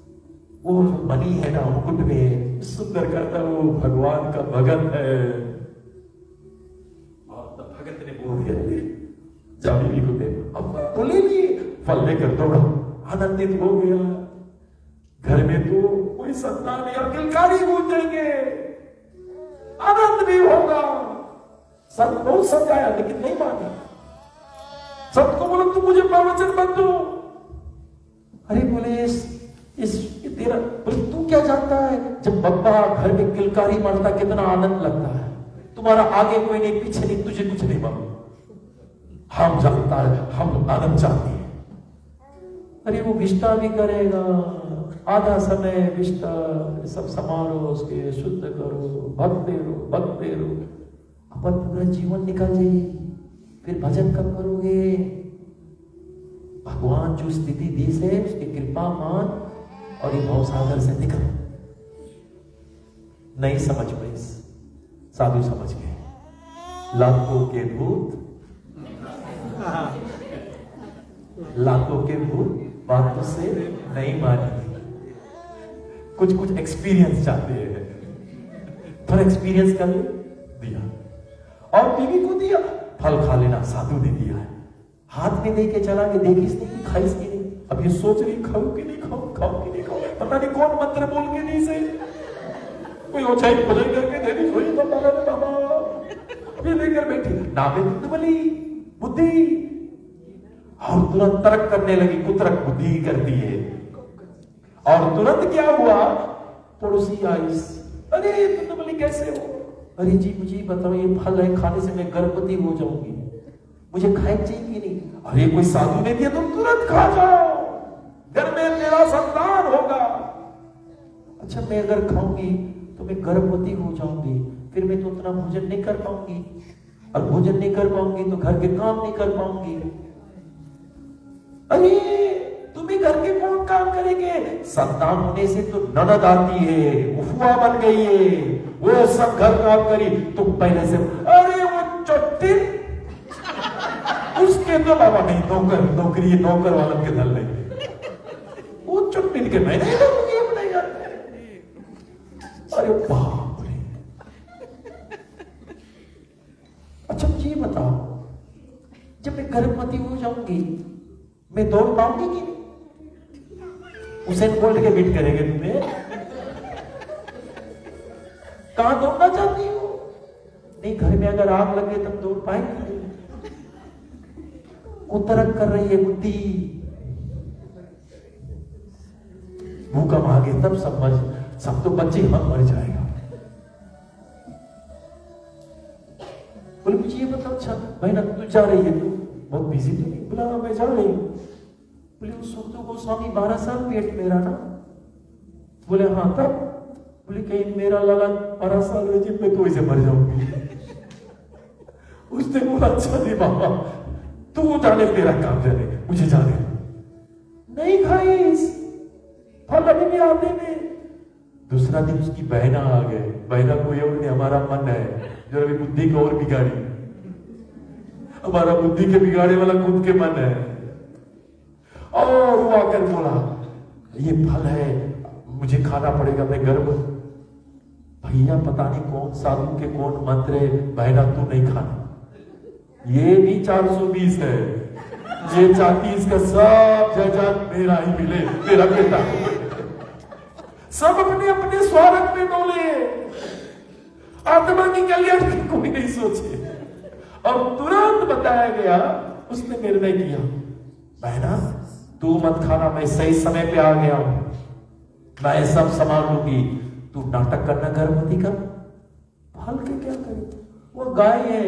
वो बनी है ना मुकुट में, सुंदर करता वो भगवान का भगत है। भगत ने बोल दिया जा बीवी को दे। अब बोले भी, फल लेकर दौड़ा, आनंदित हो गया। घर में तो कोई संतान या किलकारी गूंजेंगे, आनंद भी होगा। सब बहुत समझाया लेकिन नहीं माना। सबको बोला तू मुझे प्रवचन मत दो। अरे बोले इस तेरा, बोले तू क्या जानता है, जब बब्बा घर में किलकारी मारता कितना आनंद लगता है। तुम्हारा आगे कोई नहीं, पीछे नहीं, तुझे कुछ नहीं मालूम। हम जानता है, हम आनंद चाहते हैं। अरे वो विष्टा भी करेगा, आधा समय विष्टा, सब समारो, उसके शुद्ध करो, भक्ते रहो। अपन पूरा जीवन निकल जाएगी, फिर भजन कब करोगे। भगवान जो स्थिति दी से उसकी कृपा मान, और ये भवसागर से निकल। नहीं समझ पाए, साधु समझ गए। लाखों के भूत बातों से नहीं मानी। कुछ एक्सपीरियंस चाहते हैं, थोड़ा एक्सपीरियंस कर ले, दिया। और बीवी को दिया, फल खा लेना, साधु ने दिया है। हाथ में दे के चला के देखी इसने कि खाइस की नहीं। अब ये सोच रही खाऊं कि नहीं खाऊं, पता नहीं कौन मंत्र बोल के नहीं सही, कोई ऊंचाई भजन करके दे दी, वही तो बाबा ये लेकर बैठी। नामे बली बुद्धि, और तुरंत तर्क करने लगी। कुतरक बुद्धि करती है। और तुरंत क्या हुआ, पड़ोसी आई, अरे तुम बोली कैसे हो। अरे जी मुझे बताओ, ये फल है, खाने से मैं गर्भवती हो जाऊंगी, मुझे खाए चाहिए कि नहीं। अरे कोई साधु ने दिया, तुम तुरंत खा जाओ, घर में मेरा संतान होगा। अच्छा मैं अगर खाऊंगी तो मैं गर्भवती हो जाऊंगी, फिर मैं तो उतना भोजन नहीं कर पाऊंगी, और भोजन नहीं कर पाऊंगी तो घर के काम नहीं कर पाऊंगी। अरे तुम्हें घर के कौन काम करेंगे, संतान होने से तो ननद आती है, उफुआ बन गई है, वो सब घर काम करी। तुम पहले से, अरे वो चोटी उसके तो बाबा नहीं, नौकरी नौकर वालों के दल नहीं, वो चुट्टी के मैं नहीं दूंगी अपने घर में। अरे बाप रे। अच्छा मुझे बताओ, जब मैं गर्भवती हो जाऊंगी मैं दौड़ पाऊंगी कि नहीं। उसेन बोल्ट के बीट करेंगे तुम्हें। कहां दौड़ना चाहती हो, नहीं घर में अगर आग लगे तब दौड़ पाएंगे। उतरक कर रही है बुद्धि, भूकंप आ गए तब सब तो बच्चे हम मर जाएगा। बोले मुझे ये बताओ, अच्छा बहना तू जा रही है, तू बहुत बिजी थी। बोला मैं जा रही हूँ। बोले उस सुखदेव गोस्वामी 12 साल पेट में रहा ना। बोले हाँ तब। बोले कहीं मेरा लाला 12 साल रहे जी, मैं तो इसे मर जाऊंगी। उसने बोला अच्छा नहीं बाबा, तू जाने, तेरा काम जाने, मुझे जाने। नहीं खाई फल अभी भी आने में दूसरा दिन उसकी बहना आ गए। बहना को ये बोले हमारा मन है जो अभी बुद्धि को और बिगाड़ी, हमारा बुद्धि के बिगाड़े वाला खुद के मन है। और वो आकर बोला ये फल है, मुझे खाना पड़ेगा, मैं गर्भ। भैया पता नहीं कौन साधु के कौन मंत्र है, बहना तू नहीं खाना। ये भी 420 है, ये चाहती इसका सब जजात मेरा ही मिले, मेरा बेटा। सब अपने अपने स्वार्थ में डोले, आत्मा की कल्याण की कोई नहीं सोचे। और तुरंत बताया गया, उसने निर्णय किया बहना तू मत खाना, मैं सही समय पे आ गया हूं, मैं सब संभाल लूंगी, तू नाटक करना गर्भवती का। फल के क्या करे, वो गाय है,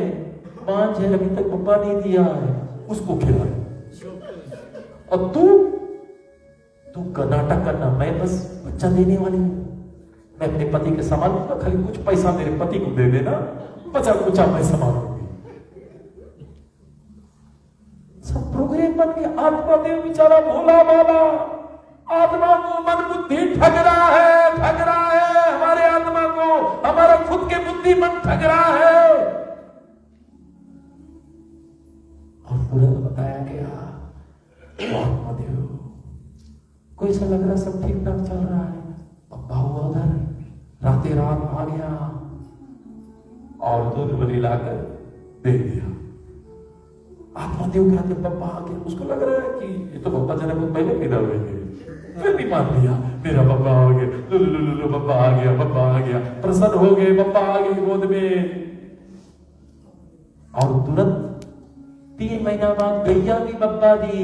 मांझ है, अभी तक पप्पा नहीं दिया है, उसको खिलाए। और तू नाटक करना, मैं बस बच्चा देने वाली हूं, मैं अपने पति के संभालूंगा, खाली कुछ पैसा मेरे पति को दे देना, बचा कुचा मैं संभालूंगी। सब प्रोग्राम बन के आत्मा देव बेचारा भोला बाबा, आत्मा को मन बुद्धि ठग रहा है हमारे आत्मा को, हमारा खुद के बुद्धि मन ठग रहा है। और तुरंत बताया गया आत्मा देव को ऐसा लग रहा सब ठीक ठाक चल रहा है, पप्पा हुआ उधर राते रात आ गया और दूध बली लाकर दे दिया। आत्मा देव कहते पप्पा आ गया, उसको लग रहा है कि ये तो पप्पा जनक को पहले पैदा हुए थे, फिर भी मान लिया मेरा पप्पा आ गया, लुलु पप्पा आ गया, पप्पा आ गया, प्रसन्न हो गए, पप्पा आ गए गोद में। और तुरंत 3 महीना बाद गैया भी पप्पा दी,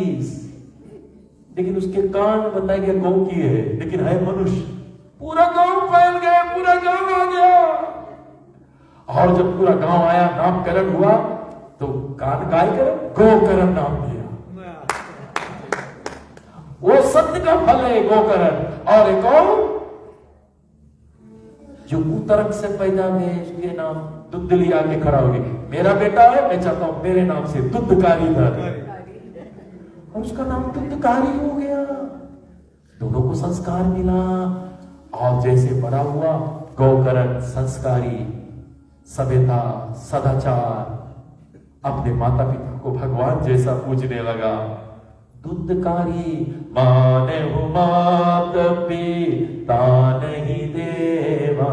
लेकिन उसके कान बताया गया गौ की है, लेकिन है मनुष्य। पूरा गांव फैल गया, पूरा गांव आ गया। और जब पूरा गांव आया, नामकरण हुआ, तो कान गाय कर गोकरण नाम दिया। वो सत्य का फल है गोकरण। और एक और जो कुतरक से पैदा हुए, उसके नाम दुद्धली आके खड़ा हो गया, मेरा बेटा है, मैं चाहता हूं मेरे नाम से दुद्धकारी धर, और उसका नाम दुद्धकारी हो गया। दोनों को संस्कार मिला, और जैसे बड़ा हुआ गौकरण संस्कारी, सभ्यता, सदाचार, अपने माता पिता को भगवान जैसा पूजने लगा। दुद्धकारी माने हो मात पिता नहीं देवा,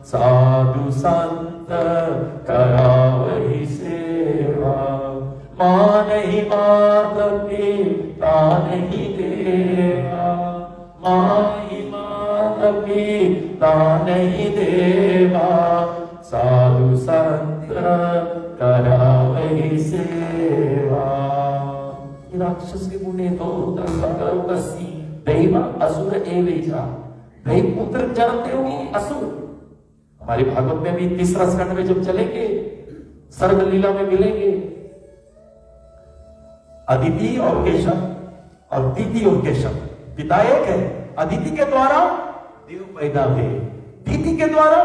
साधु संत करावही सेवा, मां नहीं मात पिता नहीं देवा, मां नहीं मात पिता नहीं देवा, साधु संत करावही सेवा। राक्षस के गुणे तो दैव असुर एवेजा, दैव पुत्र जानते हो असुर। हमारे भागवत में भी 3रा स्कंद में जब चलेंगे, सर्ग लीला में मिलेंगे, अदिति और केशव और दीति और केशव, पिता एक है। अदिति के द्वारा देव पैदा हुए, दीति के द्वारा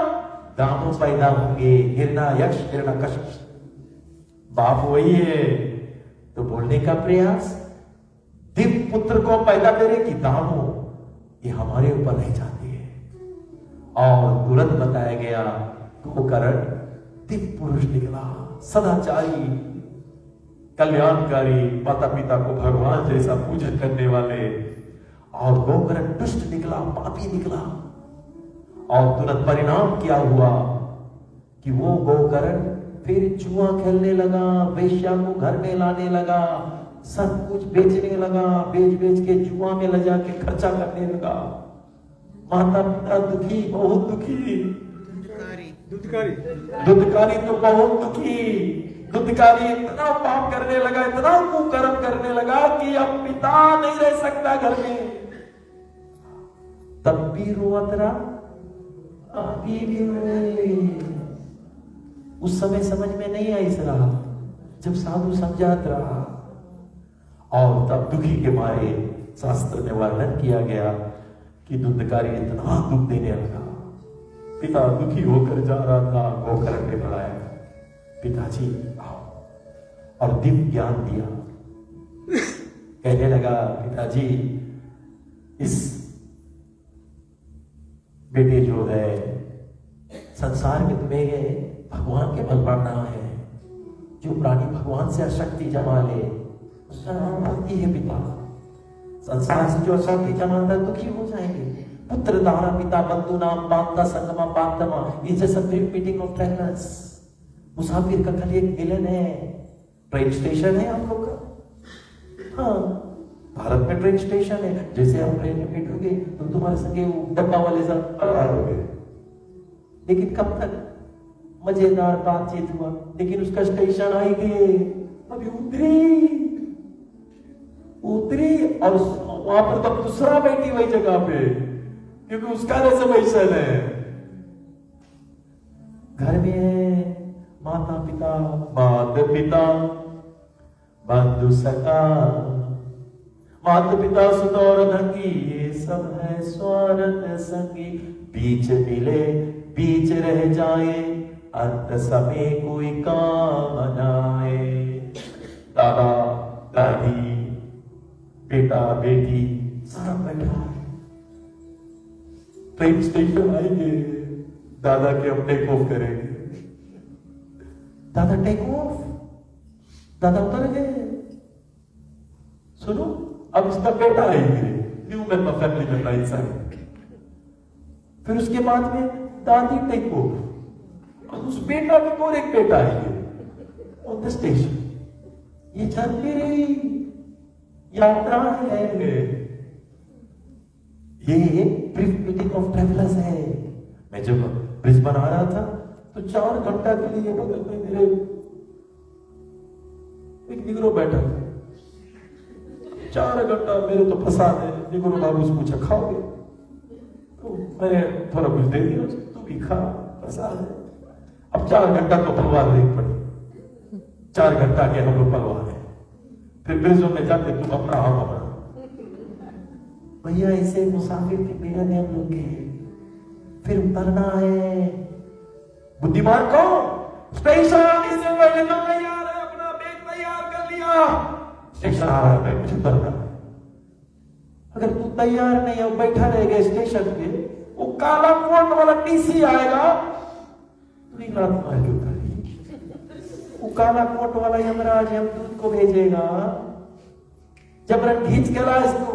दानव पैदा होंगे, हिरण्यक्ष हिरण्यकश्यप। बाप वही है, तो बोलने का प्रयास, दिव्य पुत्र को पैदा करे कि दानव, ये हमारे ऊपर नहीं जाती है। और तुरंत बताया गया गोकर्ण दिव्य पुरुष निकला, सदाचारी, कल्याणकारी, माता पिता को भगवान जैसा पूजन करने वाले। और गोकर्ण दुष्ट निकला, पापी निकला। और तुरंत परिणाम क्या हुआ कि वो गोकर्ण फिर जुआ खेलने लगा, वेश्या को घर में लाने लगा, सब कुछ बेचने लगा, बेच के जुआ में ले जाके खर्चा करने लगा। माता पिता दुखी, बहुत दुखी। दुद्धकारी तो बहुत दुखी। दुद्धकारी इतना पाप करने लगा, इतना कुकर्म करने लगा कि अब पिता नहीं रह सकता घर में। तब भी रोवत रहा, अभी भी रोए। उस समय समझ में नहीं आई इस रहा, जब साधु समझात रहा। और तब दुखी के मारे शास्त्र में वर्णन किया गया कि दुद्धकारी इतना दुख देने लगा। पिता दुखी होकर जा रहा था, गोकर्ण ने बुलाया, पिताजी आओ, और दिव्य ज्ञान दिया। कहने लगा, पिताजी इस बेटे जो है संसार में तुम्हें भगवान के बल पड़ना है। जो प्राणी भगवान से अशक्ति जमा ले उसका नाम भक्ति है पिता। संसार से जो अशक्ति जमाता दुखी हो जाएंगे। पुत्र दारा पिता बंधु नाम बांधा संगमा बांधमा, ये जैसा मीटिंग ऑफ ट्रैवलर्स। मुसाफिर का खाली एक विलन है। ट्रेन स्टेशन है आप लोग का, हाँ भारत में ट्रेन स्टेशन है। जैसे आप ट्रेन में बैठोगे तो तुम्हारे संगे डब्बा वाले साथ आओगे, लेकिन कब तक मजेदार बातचीत हुआ, लेकिन उसका स्टेशन आई गए, अभी उतरी और वहां पर तब दूसरा बैठी वही जगह पे, क्योंकि उसका रिजर्वेशन है। घर में है माता पिता बंधु सखा, माता पिता सुदौर धंगी, ये सब है स्वार्थ संगी। बीच मिले बीच रह जाए, अंत समय कोई काम न आए। दादा दादी बेटा बेटी सब बैठा है। ट्रेन स्टेशन आएंगे, दादा के अब टेक ऑफ करेंगे। दादा टेक ऑफ, दादा उतर गए। सुनो अब इसका बेटा आएंगे, न्यू मेंबर फैमिली में लाइन आएंगे। फिर उसके बाद में दादी टेक ऑफ, उस बेटा में और एक बेटा आएंगे ऑन द स्टेशन। ये चलती रही यात्रा है, ये ब्रीफ मीटिंग ऑफ ट्रैवलर्स है। मैं जब ब्रिस्बेन आ रहा था तो 4 घंटा के लिए बगल में मेरे एक निगरो बैठा था। 4 घंटा मेरे तो फंसा दे। निगरो बाबू से पूछा खाओगे, तो मैंने थोड़ा कुछ दे दिया, तू भी खा, फंसा दे। अब 4 घंटा तो पलवार देख पड़ी। 4 घंटा के हम लोग पलवार है। फिर ब्रिस्बेन में जाते तुम अपना हम अपना। भैया ऐसे मुसाफिर के बेहद हम लोग के फिर उतरना है। बुद्धिमान कौन? स्टेशन इससे पहले तो तैयार है, अपना बैग तैयार कर लिया, स्टेशन आ रहा है, मुझे उतरना है। अगर तू तैयार नहीं है, बैठा रहेगा स्टेशन पे, वो काला कोट वाला टीसी आएगा, नहीं लात मार के उतारेगी। वो काला कोट वाला यमराज यमदूत को भेजेगा, जबरन खींच के ला इसको।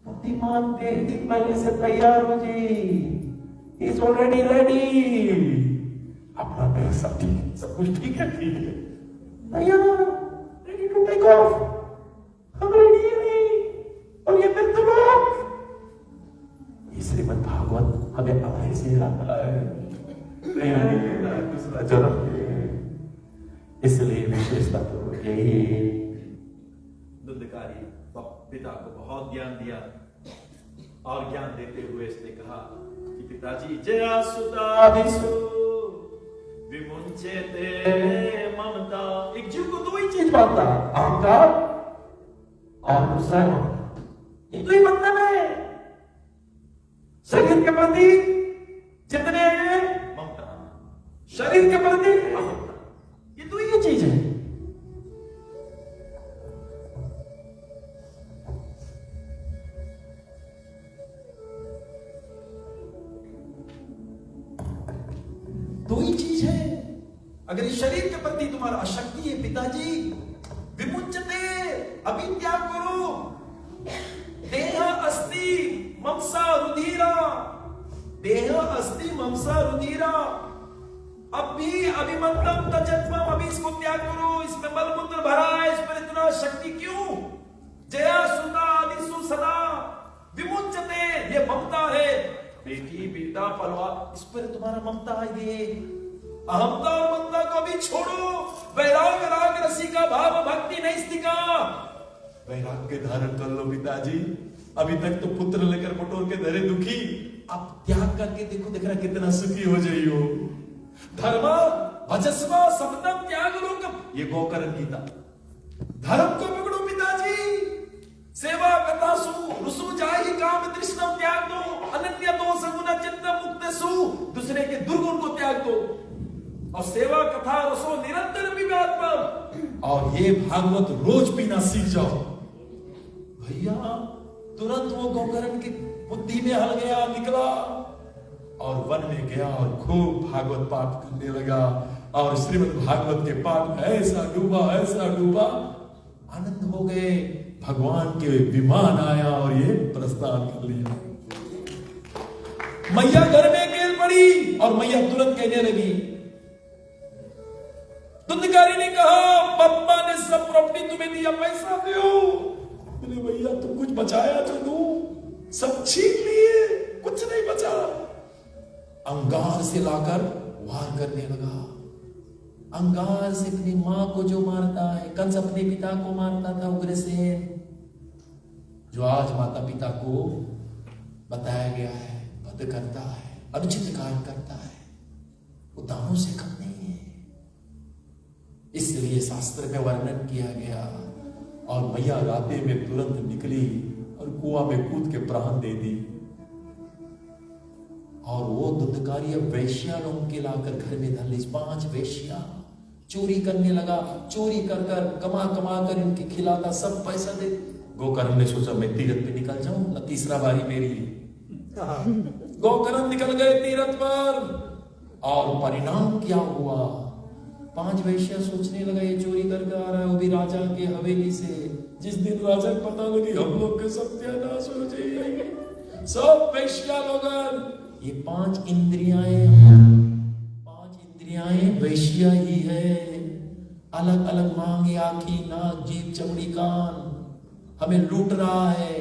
बुद्धिमान 1 दिन पहले से तैयार हो जी, इज ऑलरेडी रेडी। अपना पैसा ठीक है, सब कुछ ठीक है, ठीक है, तैयार, रेडी टू टेक ऑफ। हम रेडी नहीं, और ये मैं तो श्रीमद् भागवत हमें अपने से रहा है, दूसरा जन्म। इसलिए विशेषता तो यही। दुंदकारी पिता को बहुत ज्ञान दिया और ज्ञान देते हुए इसने कहा कि पिताजी जया सुतादिसु विमुंचेते ममता। एक जीव को 2 ही चीज मानता, अहंकार और दूसरा ममता। ये 2 ही मतलब है। शरीर के प्रति जितने ममता, शरीर के प्रति अहंकार, ये 2 ही चीज है। दो ही चीज है। अगर इस शरीर के प्रति तुम्हारा अशक्ति है पिताजी, विमुंचते, अभी त्याग करो। देह अस्ति ममसा रुधिरा, देह अस्ति ममसा रुधिरा, अब भी अभिमंतम तजत्वम, अभी इसको त्याग करो। इसमें बलमूत्र भरा है, इस पर इतना शक्ति क्यों? जया सुता आदिसु सदा विमुंचते, ये ममता है। बेटी बेटा पलवा, इस पर तुम्हारा ममता है। ये अहमता और ममता को भी छोड़ो। वैराग राग रसिका भाव भक्ति नैस्तिका, वैराग्य धारण कर लो पिताजी। अभी तक तो पुत्र लेकर बटोर के धरे दुखी, अब त्याग करके देखो, देखना कितना सुखी हो जाइयो। धर्म भजस्व सततम त्याग लोकम, ये गोकर्ण गीता। धर्म को पकड़ो पिताजी, सेवा कथा सु रुसु जाहि काम तृष्णम त्याग दो, अनन्य दोष गुण चित्त मुक्त सु, दूसरे के दुर्गुण को त्याग दो, और सेवा कथा रसो निरंतर विवादम, और ये भागवत रोज पीना सीख जाओ। भैया तुरंत वो गोकर्ण की बुद्धि में हल गया, निकला। और वन में गया और खूब भागवत पाठ करने लगा और श्रीमद् भागवत के पाठ में ऐसा डूबा, आनंद हो गए। भगवान के विमान आया और ये प्रस्थान कर लिया। मैया घर में अकेल पड़ी और मैया तुरंत कहने लगी, धुंधकारी ने कहा पप्पा ने सब प्रॉपर्टी तुम्हें दिया, पैसा दो। बोले भैया तुम कुछ बचाया तो दो, सब छीन लिए, कुछ नहीं बचा। अंगार से लाकर वार करने लगा। अंगार से अपनी मां को जो मारता है, कंस अपने पिता को मारता था, उग्रसेन जो आज माता पिता को बताया गया है वध करता है, अनुचित कार्य करता है, वो दानों से कम नहीं है। इसलिए शास्त्र में वर्णन किया गया। और मैया राते में तुरंत निकली और कुआं में कूद के प्राण दे दी। और वो धुंधकारी वैश्या लोगों के लाकर घर में धर ली। 5 वैश्या चोरी करने लगा। चोरी कर कर कमा कर इनके खिलाता, सब पैसा दे। गोकर्ण ने सोचा मैं तीरथ पे निकल जाऊं ना, तीसरा बारी मेरी। गोकर्ण निकल गए तीरथ पर और परिणाम क्या हुआ? 5 वैश्या सोचने लगा ये चोरी करके आ रहा है, वो भी राजा के हवेली से। जिस दिन राजा को पता लगी हम लोग के सत्यानाश हो जाएगी, सब वैश्या लोग, ये 5 इंद्रियाएं वैश्या ही है। अलग अलग मांगे, आंखें, नाक, जीभ, चमड़ी, कान, हमें लूट रहा है।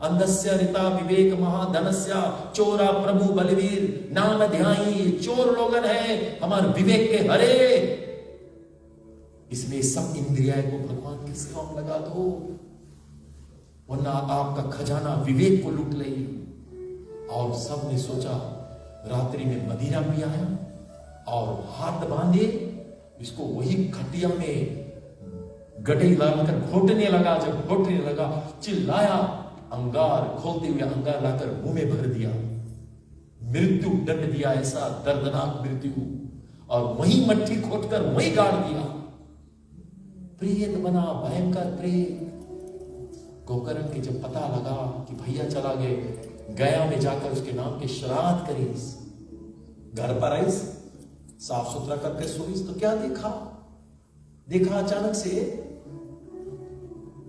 अंधस्य ऋता विवेक महाधनस्य चोरा प्रभु बलवीर नाम ध्याई। चोर लोगन है, हमारे विवेक के हरे। इसमें सब इंद्रियाएं को भगवान की सेवा में लगा दो, वरना आपका खजाना विवेक को लूट लेगी। और सब ने सोचा, रात्रि में मदिरा पियाया और हाथ बांधे इसको वही खटिया में गटे लाकर घोटने लगा। जब घोटने लगा चिल्लाया, अंगार खोलते हुए अंगार लाकर मुंह में भर दिया। मृत्यु दंड दिया, ऐसा दर्दनाक मृत्यु। और वही मट्टी खोदकर वही गाड़ दिया। प्रेत बना, भयंकर प्रेत। गोकर्ण के जब पता लगा कि भैया चला गए, गया में जाकर उसके नाम के श्राद्ध करीस, घर पर आईस, साफ सुथरा करके सोईस, तो क्या देखा अचानक से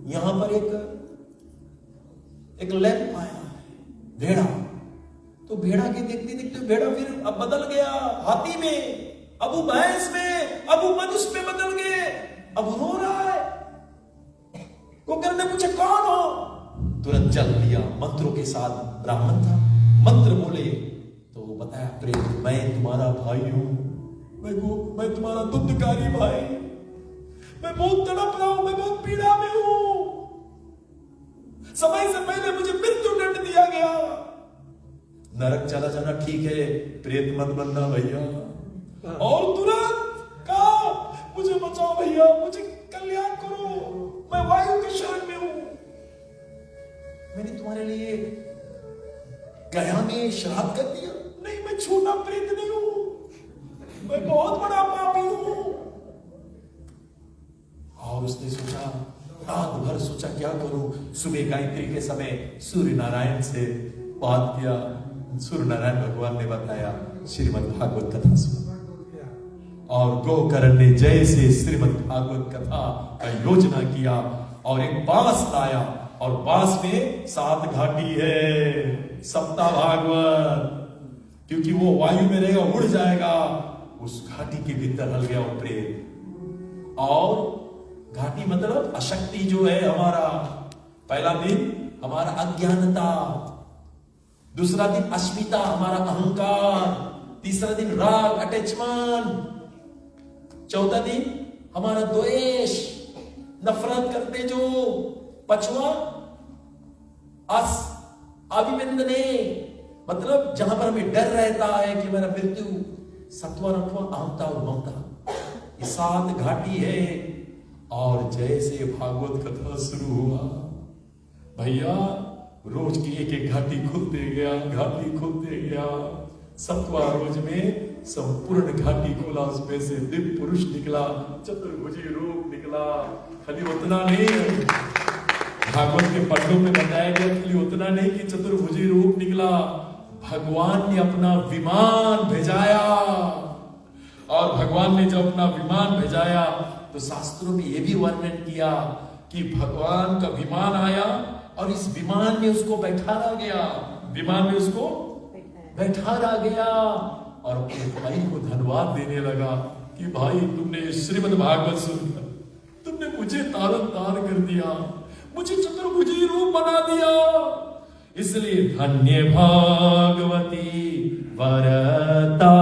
यहां पर एक लैंप आया, भेड़ा। तो भेड़ा के देखते देखते भेड़ा फिर अब बदल गया, हाथी में, अब वो भैंस में, अब वो मनुष्य में बदल गए। अब रो रहा है। गोकर्ण ने पूछा कौन हो? तुरंत जल दिया। मंत्रों के साथ ब्राह्मण था, मंत्र बोले तो वो बताया, प्रेत मैं तुम्हारा भाई हूं, मैं तुम्हारा धुंधकारी भाई, मैं बहुत तड़प रहा हूं, मैं बहुत पीड़ा में हूं। समय से पहले मुझे मृत्यु दंड दिया गया। नरक चला जाना ठीक है, प्रेत मत बनना भैया। और तुरंत कहा, मुझे बचाओ भैया, मुझे कल्याण करो, मैं वायु के शरण में हूं। मैंने तुम्हारे लिए गया में श्राद्ध कर दिया। नहीं, मैं छोटा प्रेत नहीं हूं, मैं बहुत बड़ा पापी हूं। और उसने सोचा, रात भर सोचा क्या करूं। सुबह गायत्री के समय सूर्य नारायण से बात किया। सूर्य नारायण भगवान ने बताया, श्रीमद् भागवत कथा सुना। और गोकर्ण ने जैसे श्रीमद् भागवत कथा का योजना किया और एक बांस लाया, और बांस में 7 घाटी है, सप्ताह भागवत। क्योंकि वो वायु में रहेगा, उड़ जाएगा। उस घाटी के भीतर हल गया वो प्रेत। और घाटी मतलब अशक्ति जो है हमारा। पहला दिन हमारा अज्ञानता, दूसरा दिन अस्मिता, हमारा अहंकार, तीसरा दिन राग, अटैचमेंट, चौथा दिन हमारा द्वेष, नफरत करते जो, पांचवा अभिनंदने, मतलब जहां पर हमें डर रहता है कि मेरा मृत्यु, सत्वा, अठवा अहंता और ममता। ये 7 घाटी है। और जैसे भागवत कथा शुरू हुआ, भैया रोज की एक घाटी खुलते गया। 7वां रोज में संपूर्ण घाटी खोला, उसमें से दिव्य पुरुष निकला, चतुर्भुजी रूप निकला। खाली उतना नहीं, भागवत के पन्नों में बताया गया, खाली उतना नहीं कि चतुर्भुजी रूप निकला, भगवान ने अपना विमान भेजाया। और भगवान ने जब अपना विमान भेजाया तो शास्त्रों में यह भी वर्णन किया कि भगवान का विमान आया और इस विमान में उसको बैठाया गया, विमान में उसको बैठाया गया और अपने भाई को धन्यवाद देने लगा कि भाई तुमने श्रीमद् भागवत सुनकर तुमने मुझे तारण कर दिया, मुझे चतुर्भुजी रूप बना दिया। इसलिए धन्य भागवती वरता,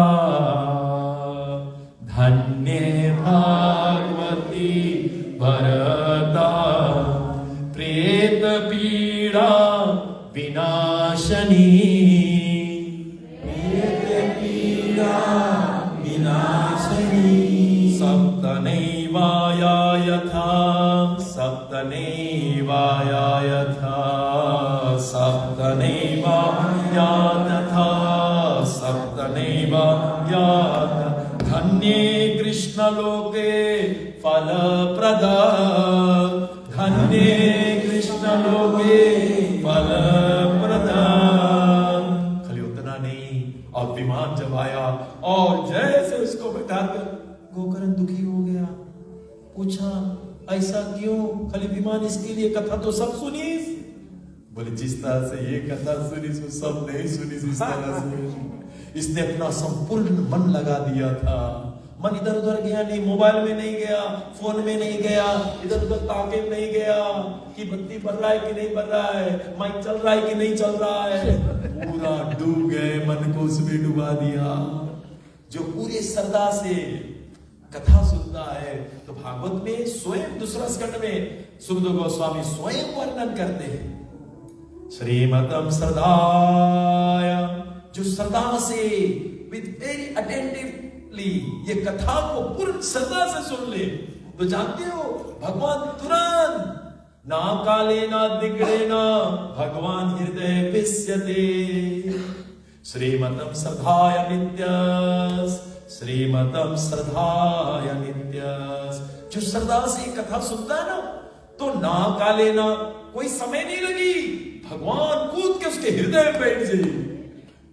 धन्य भागवती वरता, प्रेत पीड़ा विनाशनी, प्रेत पीड़ा विनाशनी। सप्तनैवाया यथा, सप्तनैवाया यथा, सप्तनैवाया तथा, सप्तनैवाया। धन्ये कृष्ण लोके फलप्रद, धन्ये कृष्ण लोके फलप्रद। खाली उतना नहीं, और विमान जब आया और जैसे उसको बैठाकर गोकर्ण दुखी हो गया, पूछा ऐसा क्यों? खाली विमान इसके लिए, कथा तो सब सुनी। बोले जिस तरह से ये कथा सुनी वो सब नहीं सुनी इस तरह से। इसने अपना संपूर्ण मन लगा दिया था, मन इधर उधर गया नहीं, मोबाइल में नहीं गया, फोन में नहीं गया, इधर उधर ताके नहीं गया कि बत्ती बढ़ रहा है कि नहीं बढ़ रहा है, माइक चल रहा है कि नहीं चल रहा है। पूरा डूब गए, मन को उसमें डुबा दिया। जो पूरे श्रद्धा से कथा सुनता है तो भागवत में स्वयं दूसरा स्कंद में सुखदेव गोस्वामी स्वयं वर्णन करते हैं, श्रीमतम श्रद्धाय, जो श्रद्धा से विद वेरी अटेंटिवली ये कथा को पूर्ण श्रद्धा से सुन ले तो जानते हो भगवान तुरंत ना काले ना दिगड़े ना भगवान हृदय पिस्यते। श्रीमतम श्रद्धाय नित्यस, श्रीमतम श्रद्धाय नित्यस। जो श्रद्धा से कथा सुनता है ना तो ना काले ना कोई समय नहीं लगी, भगवान कूद के उसके हृदय में बैठ जाए।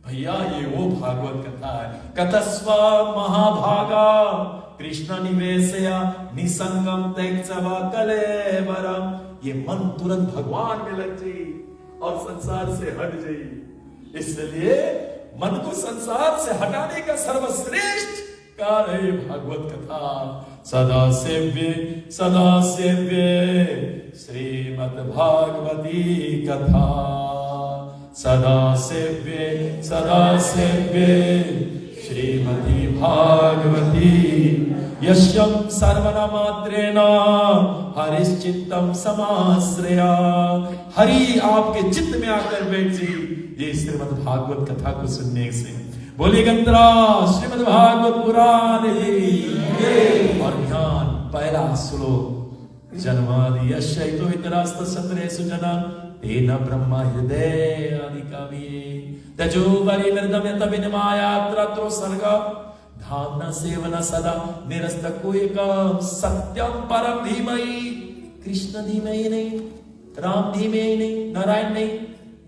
भैया ये वो भागवत कथा है। कथस्व महाभागा कृष्ण निवेशया निसंगम त्यक्त्वा कलेवरम। ये मन तुरंत भगवान में लग जाए और संसार से हट जाए। इसलिए मन को संसार से हटाने का सर्वश्रेष्ठ कार्य है भागवत कथा। सदा सेव्य श्रीमद् भागवती कथा, सदा सेव्य श्रीमती भागवती। यस्यं सर्वनामात्रेण हरिश्चित्तम समाश्रया। हरि आपके चित्त में आकर बैठ जाइए ये श्रीमद् भागवत कथा को सुनने से। बोले गंतरा श्रीमद् भागवत पुराण और ध्यान पहला श्लोक। जन्मादि यश्चैतो इतरास्तशतरेषु जना तेन ब्रह्म हृदय आदि काव्ये तजो परिमृदम यत विनिमायात्र सर्ग धामना सेवन सदा निरस्तको एकम सत्यम परम धीमहि। कृष्ण धीमहि नहीं, राम धीमहि नहीं, नारायण नहीं,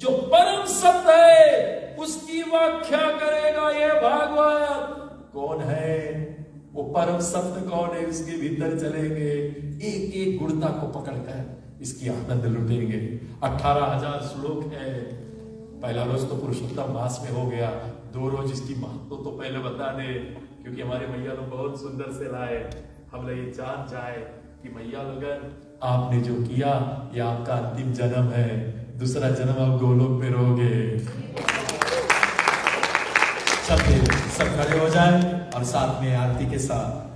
जो परम सत्य है उसकी व्याख्या करेगा ये भागवत। कौन है वो परम सत्य? कौन है? उसके भीतर चलेंगे, एक एक गुणता को पकड़कर इसकी आनंद लुटेंगे। 18,000 श्लोक है। पहला रोज तो पुरुषोत्तम मास में हो गया, 2 रोज इसकी महत्व तो पहले बता दे, क्योंकि हमारे मैया लोग बहुत सुंदर से लाए। हम लोग ये जान जाए कि मैया लोगन आपने जो किया ये आपका अंतिम जन्म है, दूसरा जन्म आप गोलोक में रहोगे। सब खड़े हो जाए और साथ में आरती के साथ